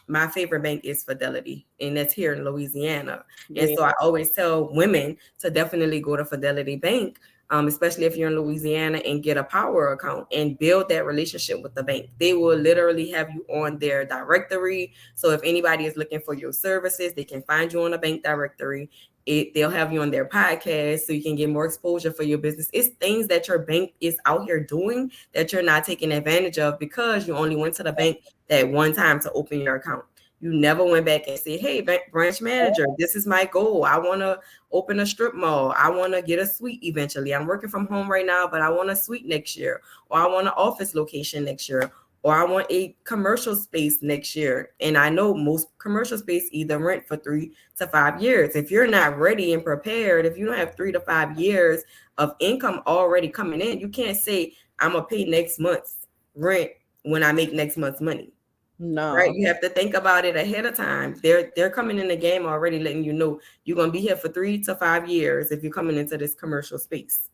my favorite bank is Fidelity, and that's here in Louisiana. And so I always tell women to definitely go to Fidelity Bank, especially if you're in Louisiana, and get a power account and build that relationship with the bank. They will literally have you on their directory. So if anybody is looking for your services, they can find you on a bank directory. They'll have you on their podcast so you can get more exposure for your business. It's things that your bank is out here doing that you're not taking advantage of because you only went to the bank that one time to open your account. You never went back and said, hey, branch manager, this is my goal. I want to open a strip mall. I want to get a suite eventually. I'm working from home right now, but I want a suite next year, or I want an office location next year, or I want a commercial space next year. And I know most commercial space either rent for 3 to 5 years. If you're not ready and prepared, if you don't have 3 to 5 years of income already coming in, you can't say, I'm going to pay next month's rent when I make next month's money. No. Right? You have to think about it ahead of time. They're coming in the game already letting you know you're going to be here for 3 to 5 years if you're coming into this commercial space.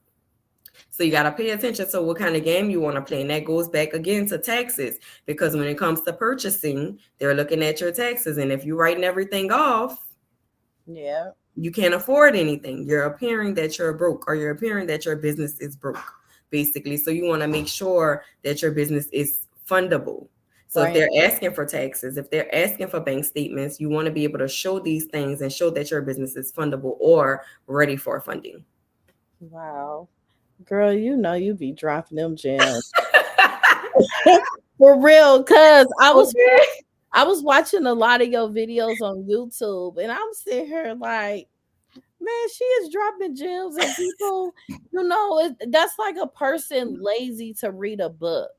So you got to pay attention to what kind of game you want to play. And that goes back again to taxes, because when it comes to purchasing, they're looking at your taxes. And if you're writing everything off, yeah, you can't afford anything. You're appearing that you're broke, or you're appearing that your business is broke, basically. So you want to make sure that your business is fundable. So if they're asking for taxes, if they're asking for bank statements, you want to be able to show these things and show that your business is fundable or ready for funding. Wow. Girl, you know you be dropping them gems. For real, cause I was watching a lot of your videos on YouTube, and I'm sitting here like, man, she is dropping gems, and people, you know, that's like a person lazy to read a book.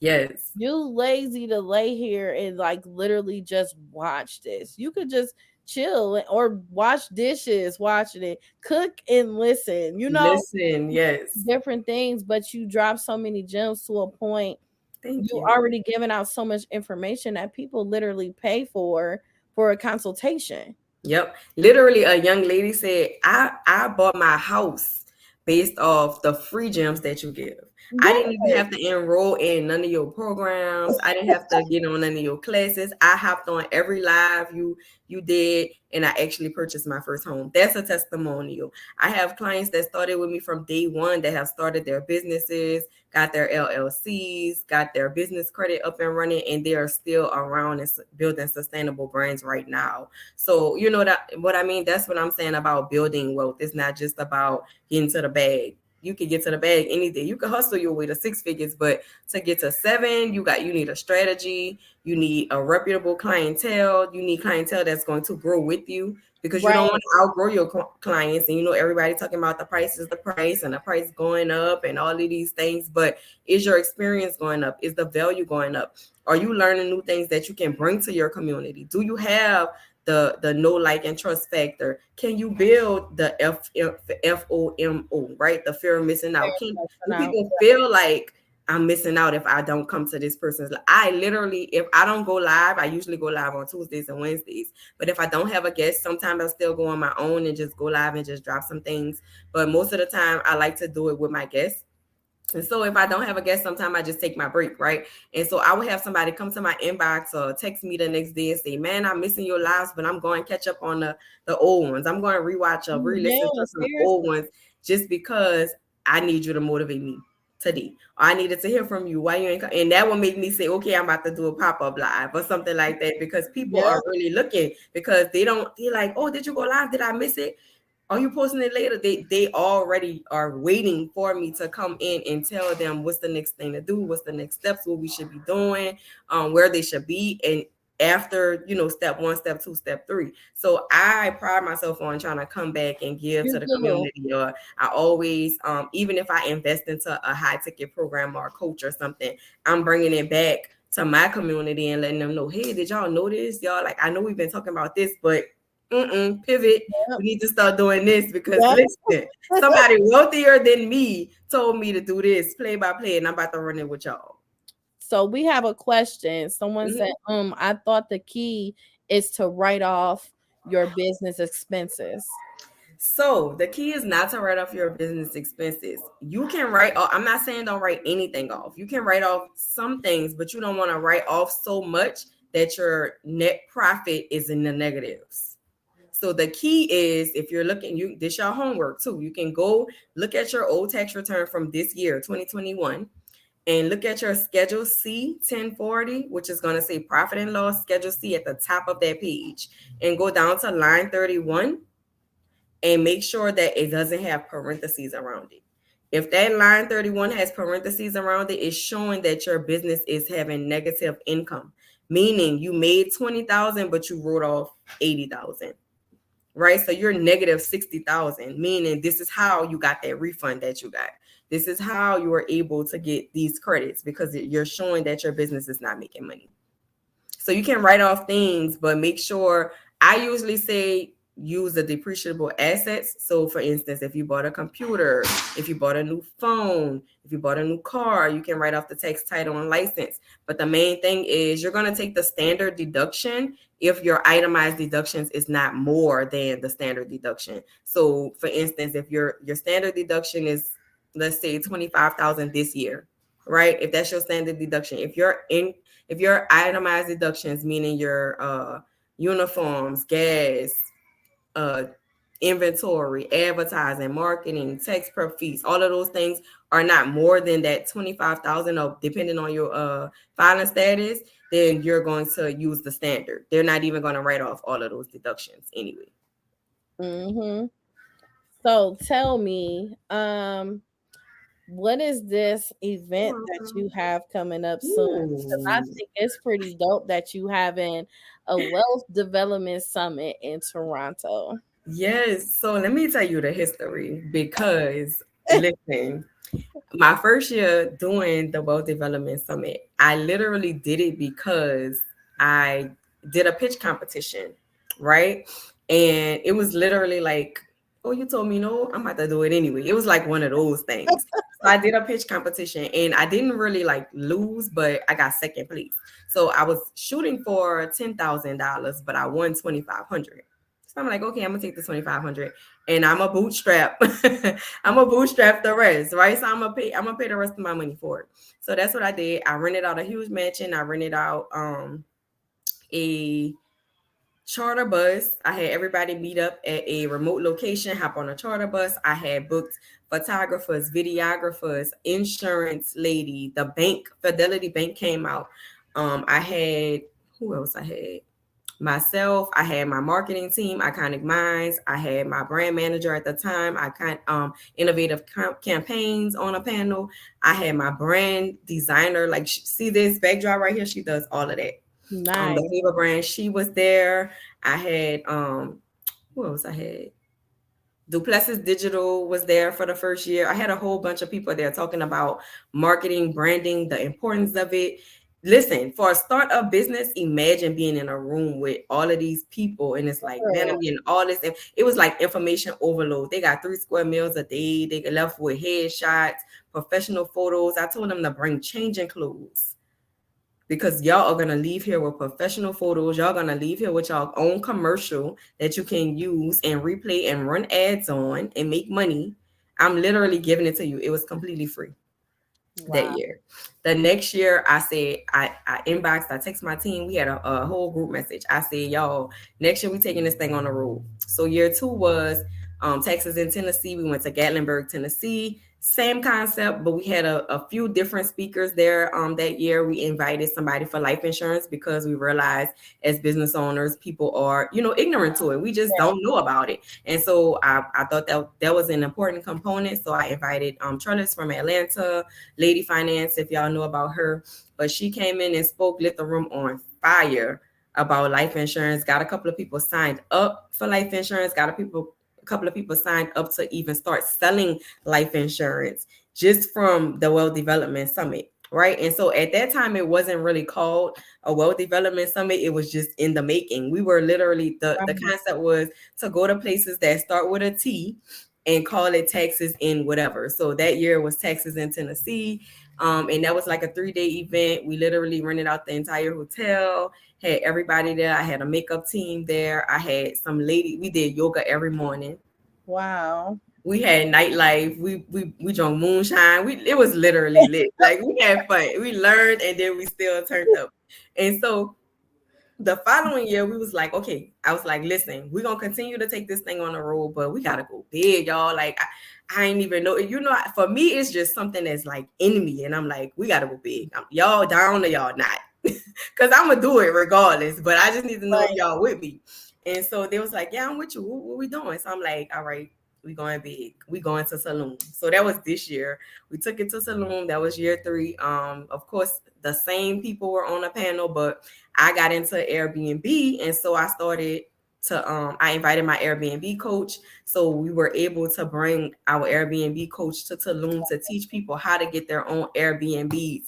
Yes. You lazy to lay here and like literally just watch this. You could just chill or wash dishes, watching it, cook and listen, you know, yes, different things, but you drop so many gems to a point. Thank you. Already giving out so much information that people literally pay for a consultation. Yep. Literally, a young lady said, I bought my house based off the free gems that you give. Yes. I didn't even have to enroll in none of your programs. I didn't have to get on none of your classes. I hopped on every live you did, and I actually purchased my first home. That's a testimonial. I have clients that started with me from day one that have started their businesses, got their LLCs, got their business credit up and running, and they are still around and building sustainable brands right now. So, you know that what I mean? That's what I'm saying about building wealth. It's not just about getting to the bag. You can get to the bag any day. You can hustle your way to 6 figures, but to get to 7, you need a strategy. You need a reputable clientele. You need clientele that's going to grow with you, because you don't want to outgrow your clients. And everybody talking about the price is the price and the price going up and all of these things. But is your experience going up? Is the value going up? Are you learning new things that you can bring to your community? Do you have the know, like, and trust factor? Can you build the FOMO, right? The fear of missing out. Do people feel like I'm missing out if I don't come to this person's live? I literally, if I don't go live, I usually go live on Tuesdays and Wednesdays. But if I don't have a guest, sometimes I still go on my own and just go live and just drop some things. But most of the time, I like to do it with my guests. And so if I don't have a guest, sometimes I just take my break, right? And so I would have somebody come to my inbox or text me the next day and say, man, I'm missing your lives, but I'm going to catch up on the old ones. I'm going to rewatch or re-listen to some old ones, just because I need you to motivate me today. Or I needed to hear from you. Why you ain't and that will make me say, okay, I'm about to do a pop-up live or something like that, because people are really looking, because they're like, oh, did you go live? Did I miss it? Are you posting it later? They already are waiting for me to come in and tell them what's the next thing to do, what's the next steps, what we should be doing, where they should be, and after step 1, step 2, step 3. So I pride myself on trying to come back and give to the community. Or I always, even if I invest into a high ticket program or a coach or something, I'm bringing it back to my community and letting them know, hey, did y'all know this? Y'all, like, I know we've been talking about this, but pivot. We need to start doing this, because listen, somebody wealthier than me told me to do this play by play, and I'm about to run it with y'all. So we have a question. Someone said, I thought the key is to write off your business expenses. So the key is not to write off your business expenses. You can write off, I'm not saying don't write anything off. You can write off some things, but you don't want to write off so much that your net profit is in the negatives. So the key is, if you're looking, this your homework too. You can go look at your old tax return from this year, 2021, and look at your Schedule C 1040, which is going to say profit and loss Schedule C at the top of that page, and go down to line 31 and make sure that it doesn't have parentheses around it. If that line 31 has parentheses around it, it's showing that your business is having negative income, meaning you made 20,000, but you wrote off 80,000. Right? So you're negative 60,000, meaning this is how you got that refund that you got. This is how you were able to get these credits, because you're showing that your business is not making money. So you can write off things, but make sure, I usually say use the depreciable assets. So for instance, if you bought a computer, if you bought a new phone, if you bought a new car, you can write off the tax, title, and license. But the main thing is you're going to take the standard deduction if your itemized deductions is not more than the standard deduction. So for instance, if your standard deduction is, let's say 25,000 this year, right? If that's your standard deduction, if your itemized deductions, meaning your uniforms, gas, inventory, advertising, marketing, tax prep fees, all of those things are not more than that 25,000, or depending on your filing status, then you're going to use the standard. They're not even going to write off all of those deductions anyway. Mm-hmm. So tell me, what is this event that you have coming up soon? Because I think it's pretty dope that you having a wealth development summit in Toronto. Yes. So let me tell you the history, because listen, my first year doing the Wealth Development Summit, I literally did it because I did a pitch competition, right? And it was literally like, oh, you told me no, I'm about to do it anyway. It was like one of those things. So I did a pitch competition and I didn't really like lose, but I got second place. So I was shooting for $10,000, but I won 2,500. So I'm like, okay, I'm gonna take the 2,500 and I'm a bootstrap. I'm a bootstrap the rest, right? So I'm gonna pay the rest of my money for it. So that's what I did. I rented out a huge mansion. I rented out a charter bus. I had everybody meet up at a remote location, hop on a charter bus. I had booked photographers, videographers, insurance lady, the bank, Fidelity Bank came out. I had, who else I had? Myself, I had my marketing team, Iconic Minds. I had my brand manager at the time, Innovative Campaigns on a panel. I had my brand designer, like see this backdrop right here, she does all of that. Nice. The Viva brand, she was there. I had who else I had? Duplessis Digital was there for the first year. I had a whole bunch of people there talking about marketing, branding, the importance of it. Listen, for a startup business, imagine being in a room with all of these people, and it's like, man, I'm getting all this. It was like information overload. They got 3 square meals a day. They get left with headshots, professional photos. I told them to bring changing clothes, because y'all are gonna leave here with professional photos. Y'all gonna leave here with y'all own commercial that you can use and replay and run ads on and make money. I'm literally giving it to you. It was completely free. Wow. That year. The next year, I said, I inboxed, I text my team. We had a whole group message. I said, y'all, next year we taking this thing on the road. So year 2 was Texas and Tennessee. We went to Gatlinburg, Tennessee. Same concept, but we had a few different speakers there. That year, we invited somebody for life insurance, because we realized as business owners, people are, ignorant to it. We just don't know about it. And so I thought that was an important component. So I invited Trellis from Atlanta, Lady Finance, if y'all know about her. But she came in and spoke, lit the room on fire about life insurance. Got a couple of people signed up for life insurance. Got a couple of people signed up to even start selling life insurance just from the Wealth Development Summit, right? And so at that time, it wasn't really called a Wealth Development Summit. It was just in the making. We were literally, the concept was to go to places that start with a T and call it Texas in whatever. So that year was Texas in Tennessee. And that was like a 3-day event. We literally rented out the entire hotel, had everybody there. I had a makeup team there. I had some lady. We did yoga every morning. Wow. We had nightlife. We drank moonshine. It was literally lit. Like, we had fun. We learned, and then we still turned up. And so the following year, we was like, okay, I was like, listen, we're going to continue to take this thing on the road, but we got to go big, y'all. Like, I ain't even know, for me, it's just something that's like in me. And I'm like, we got to go big. Y'all down or y'all not? Because I'm going to do it regardless, but I just need to know if y'all with me. And so they was like, yeah, I'm with you. What we doing? So I'm like, all right, We going big. We going to Tulum. So that was this year. We took it to Tulum. That was year 3. Of course, the same people were on the panel, but I got into Airbnb, and so I started to I invited my Airbnb coach. So we were able to bring our Airbnb coach to Tulum to teach people how to get their own Airbnbs.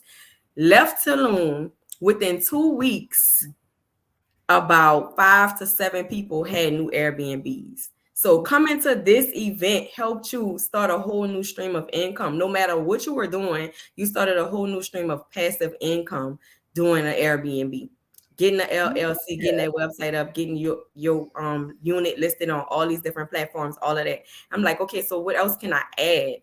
Left Tulum within 2 weeks. About 5 to 7 people had new Airbnbs. So coming to this event helped you start a whole new stream of income. No matter what you were doing, you started a whole new stream of passive income doing an Airbnb. Getting the LLC, getting that website up, getting your unit listed on all these different platforms, all of that. I'm like, okay, so what else can I add?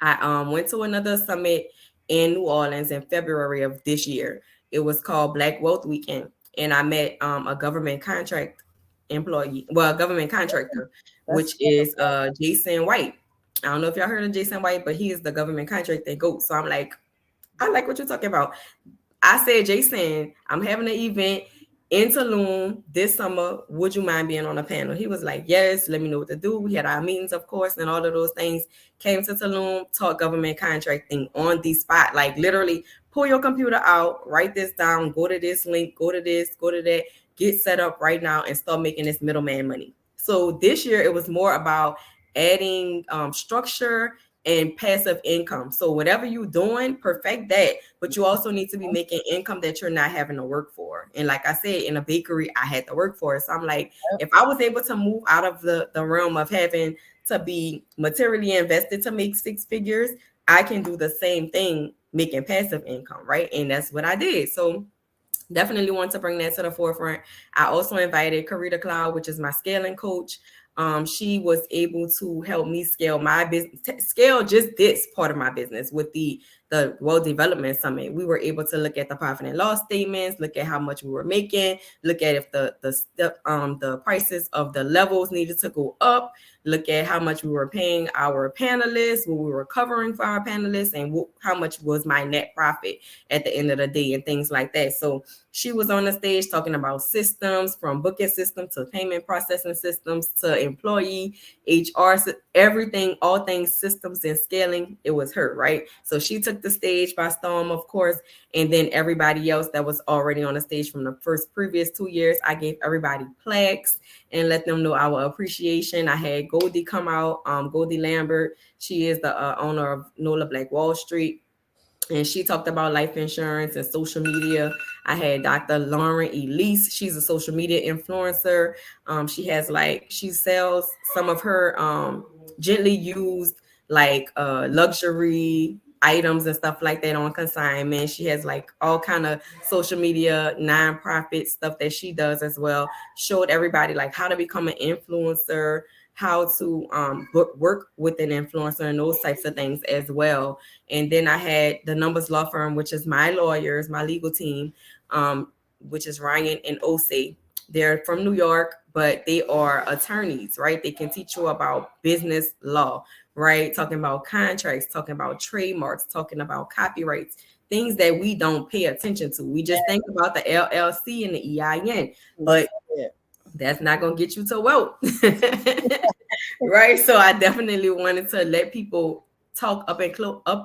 I went to another summit in New Orleans in February of this year. It was called Black Wealth Weekend. And I met a government contract employee, well, a government contractor, which is Jason White. I don't know if y'all heard of Jason White, but he is the government contractor GOAT. So I'm like, I like what you're talking about. I said, Jason, I'm having an event in Tulum this summer. Would you mind being on a panel? He was like, yes, let me know what to do. We had our meetings, of course, and all of those things. Came to Tulum, taught government contracting on the spot, like literally pull your computer out, write this down, go to this link, go to this, go to that, get set up right now and start making this middleman money. So this year it was more about adding structure and passive income. So whatever you're doing, perfect that. But you also need to be making income that you're not having to work for. And like I said, in a bakery, I had to work for it. So I'm like, if I was able to move out of the realm of having to be materially invested to make 6 figures, I can do the same thing making passive income, right? And that's what I did. So definitely want to bring that to the forefront. I also invited Karita Cloud, which is my scaling coach. She was able to help me scale my business, scale just this part of my business with the World Development Summit. We were able to look at the profit and loss statements, look at how much we were making, look at if the prices of the levels needed to go up, look at how much we were paying our panelists, what we were covering for our panelists, and how much was my net profit at the end of the day and things like that. So she was on the stage talking about systems, from booking systems to payment processing systems to employee, HR, everything, all things systems and scaling. It was her, right? So she took the stage by storm, of course, and then everybody else that was already on the stage from the previous 2 years, I gave everybody plaques and let them know our appreciation. I had Goldie come out, Goldie Lambert. She is the owner of NOLA Black Wall Street. And she talked about life insurance and social media. I had Dr. Lauren Elise. She's a social media influencer. She sells some of her gently used luxury items and stuff like that on consignment. She has like all kind of social media nonprofit stuff that she does as well. Showed everybody like how to become an influencer, how to work with an influencer and those types of things as well. And then I had the Numbers Law Firm, which is my lawyers, my legal team, which is Ryan and Osei. They're from New York, but they are attorneys, right? They can teach you about business law, right? Talking about contracts, talking about trademarks, talking about copyrights, things that we don't pay attention to. We just think about the LLC and the EIN, but that's not going to get you to wealth. Right? So I definitely wanted to let people talk up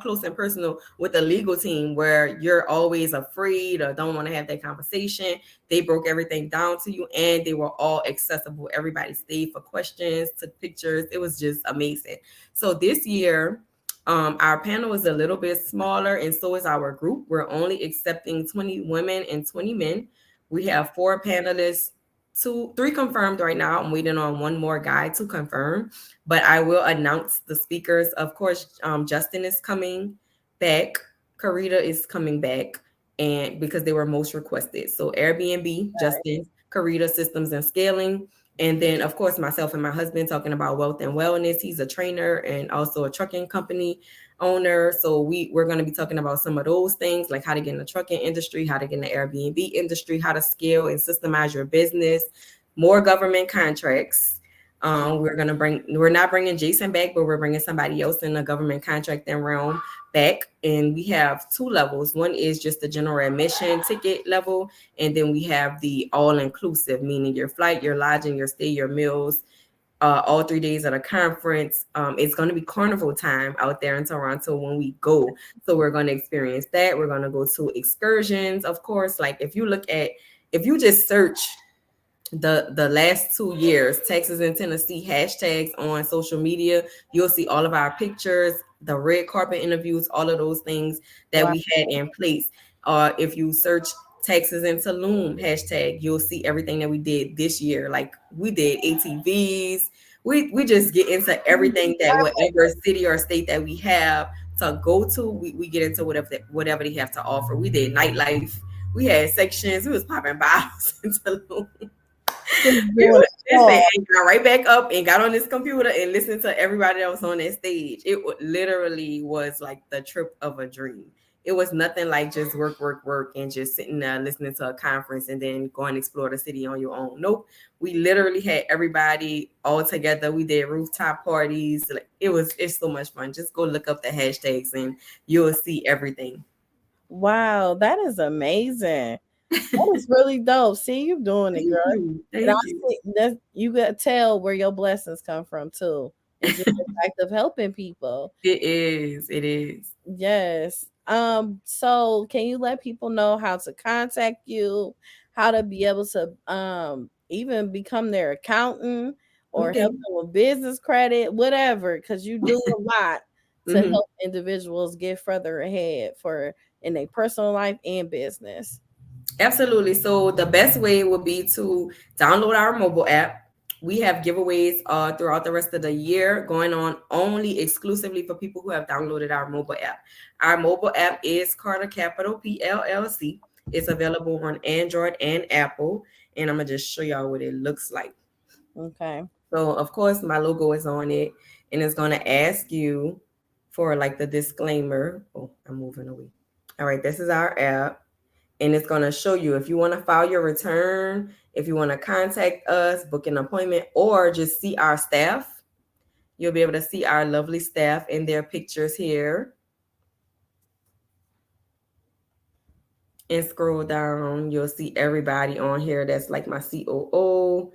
close and personal with the legal team, where you're always afraid or don't want to have that conversation. They broke everything down to you, and they were all accessible. Everybody stayed for questions, took pictures. It was just amazing. So this year, our panel is a little bit smaller, and so is our group. We're only accepting 20 women and 20 men. We have 4 panelists. 3 confirmed right now. I'm waiting on one more guy to confirm, but I will announce the speakers. Of course, Justin is coming back. Karita is coming back, and because they were most requested. So Airbnb, Justin, Karita, systems and scaling. And then, of course, myself and my husband talking about wealth and wellness. He's a trainer and also a trucking company owner. So we're going to be talking about some of those things, like how to get in the trucking industry, how to get in the Airbnb industry, how to scale and systemize your business, more government contracts. We're not bringing Jason back, but we're bringing somebody else in the government contracting realm back. And we have 2 levels. One is just the general admission ticket level. And then we have the all inclusive, meaning your flight, your lodging, your stay, your meals, all 3 days of the conference. It's going to be carnival time out there in Toronto when we go. So we're going to experience that. We're going to go to excursions, of course. Like if you just search the last 2 years, Texas and Tennessee hashtags on social media, you'll see all of our pictures, the red carpet interviews, all of those things that we had in place. If you search Texas and Tulum hashtag, you'll see everything that we did this year. Like we did ATVs. We just get into everything that whatever city or state that we have to go to, we get into whatever they have to offer. We did nightlife. We had sections. We was popping bottles in Tulum. We got right back up and got on this computer and listened to everybody that was on that stage. It literally was like the trip of a dream. It was nothing like just work, and just sitting there listening to a conference and then go and explore the city on your own. Nope. We literally had everybody all together. We did rooftop parties. Like it's so much fun. Just go look up the hashtags and you'll see everything. Wow, that is amazing. That is really dope. See, you doing it, girl. Thank you. You got to tell where your blessings come from too. It's just the fact of helping people. It is. Yes. So can you let people know how to contact you, how to be able to even become their accountant or help them with business credit, whatever, because you do a lot to help individuals get further ahead in their personal life and business. Absolutely. So the best way would be to download our mobile app. We have giveaways throughout the rest of the year going on only exclusively for people who have downloaded our mobile app. Our mobile app is Carter Capital PLLC. It's available on Android and Apple. And I'm going to just show y'all what it looks like. Okay. So, of course, my logo is on it. And it's going to ask you for like the disclaimer. Oh, I'm moving away. All right, this is our app. And it's going to show you if you want to file your return, if you want to contact us, book an appointment, or just see our staff. You'll be able to see our lovely staff and their pictures here. And scroll down, you'll see everybody on here. That's like my COO,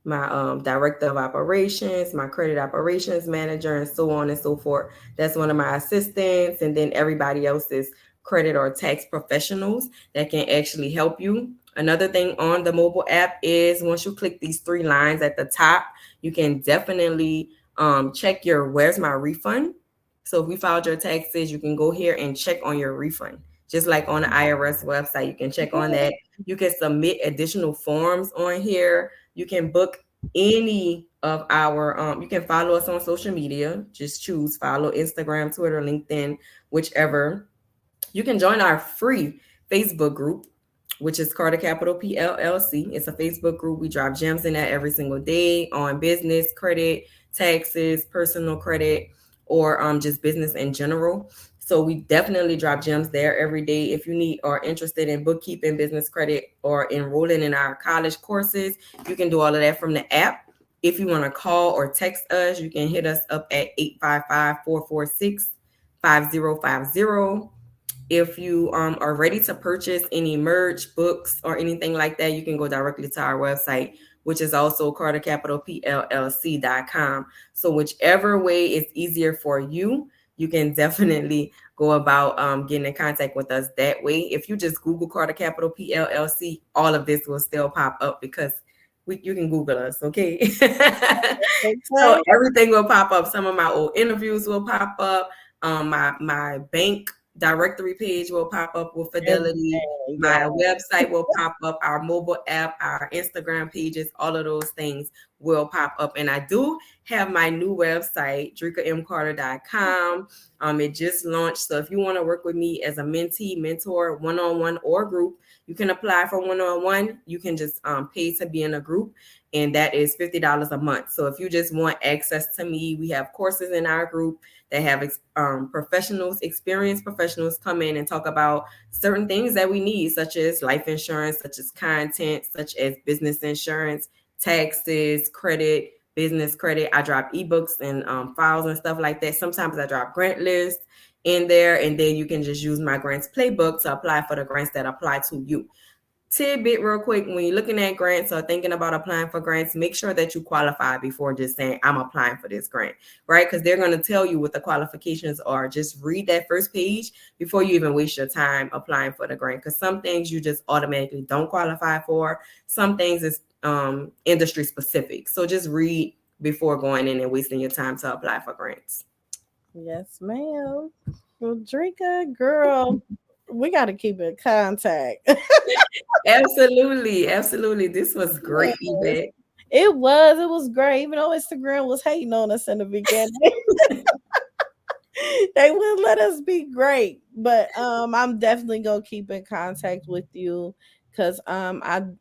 my director of operations, my credit operations manager, and so on and so forth. That's one of my assistants. And then everybody else is credit or tax professionals that can actually help you. Another thing on the mobile app is once you click these 3 lines at the top, you can definitely check your where's my refund. So if we filed your taxes, you can go here and check on your refund. Just like on the IRS website, you can check on that. You can submit additional forms on here. You can book any of our, you can follow us on social media. Just choose follow Instagram, Twitter, LinkedIn, whichever. You can join our free Facebook group, which is Carter Capital PLLC. It's a Facebook group. We drop gems in that every single day on business, credit, taxes, personal credit, or just business in general. So we definitely drop gems there every day. If you need or interested in bookkeeping, business credit, or enrolling in our college courses, you can do all of that from the app. If you want to call or text us, you can hit us up at 855-446-5050. If you are ready to purchase any merch, books, or anything like that, you can go directly to our website, which is also cartercapitalpllc.com. So whichever way is easier for you, you can definitely go about getting in contact with us that way. If you just Google Carter Capital PLLC, all of this will still pop up because you can Google us, okay? So everything will pop up. Some of my old interviews will pop up. My bank directory page will pop up with Fidelity. My website will pop up. Our mobile app, our Instagram pages, all of those things will pop up. And I do have my new website, drickamcarter.com. It just launched. So if you want to work with me as a mentee, mentor, one-on-one or group, you can apply for one-on-one. You can just pay to be in a group, and that is $50 a month. So if you just want access to me, we have courses in our group that have experienced professionals come in and talk about certain things that we need, such as life insurance, such as content, such as business insurance, taxes, credit, business credit. I drop ebooks and files and stuff like that. Sometimes I drop grant lists in there, and then you can just use my grants playbook to apply for the grants that apply to you. tidbit real quick, when you're looking at grants or thinking about applying for grants, make sure that you qualify before just saying I'm applying for this grant, right? Because they're going to tell you what the qualifications are. Just read that first page before you even waste your time applying for the grant, because some things you just automatically don't qualify for. Some things is industry specific, so just read before going in and wasting your time to apply for grants. Yes, ma'am. Well, Drika, girl, we got to keep in contact. Absolutely. This was great, Yvette. It was great, even though Instagram was hating on us in the beginning. They wouldn't let us be great, but I'm definitely gonna keep in contact with you because I'm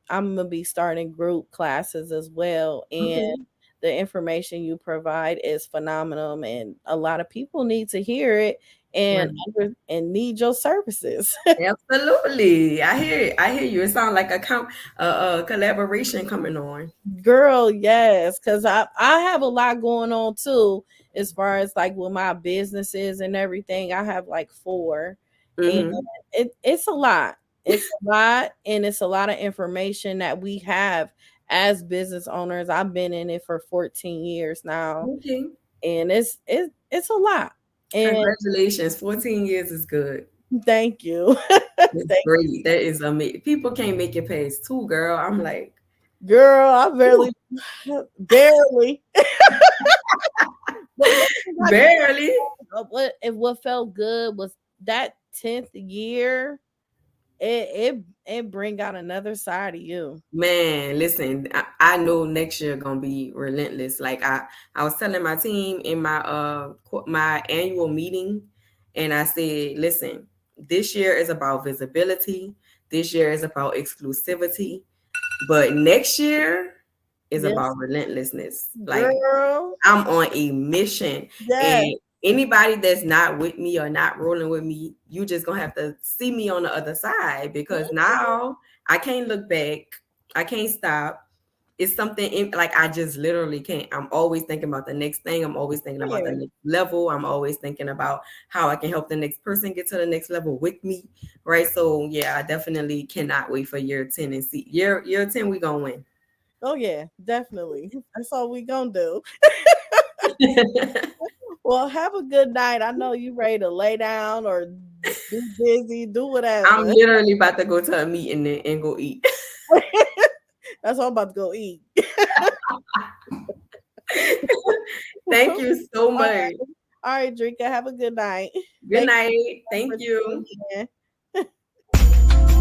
gonna be starting group classes as well, and Okay. the information you provide is phenomenal, and a lot of people need to hear it and Right. and need your services. Absolutely. I hear you. It sounds like a collaboration coming on. Girl, yes, because I have a lot going on too, as far as like with my businesses and everything. I have like four, and Mm-hmm. it's a lot. It's a lot, and it's a lot of information that we have as business owners. I've been in it for 14 years now, Okay. and it's a lot. And Congratulations. 14 years is good. thank you. It's Thank great. That is amazing. People can't make it past two, girl. I'm like, girl, I whew, barely. But one thing I can barely. what felt good was that 10th year, it bring out another side of you. Man, listen, I know next year gonna be relentless. Like I was telling my team in my annual meeting, and I said, listen, this year is about visibility. This year is about exclusivity, but next year is Yes, about relentlessness. Like girl. I'm on a mission, Yes, and anybody that's not with me or not rolling with me, you just gonna have to see me on the other side, because now I can't look back. I can't stop. It's something like I just literally can't. I'm always thinking about the next thing. I'm always thinking about the yeah. next level. I'm always thinking about how I can help the next person get to the next level with me. Right. So yeah, I definitely cannot wait for year 10 and see year 10, we gonna win. Oh yeah, definitely. That's all we gonna do. Well, have a good night. I know you ready to lay down or be busy, do I'm whatever. literally about to go to a meeting and go eat. That's all I'm about to go eat. Thank you so All much. right, all right, Drinka. Have a good night. Good Thank night. you Thank for you. tuning in.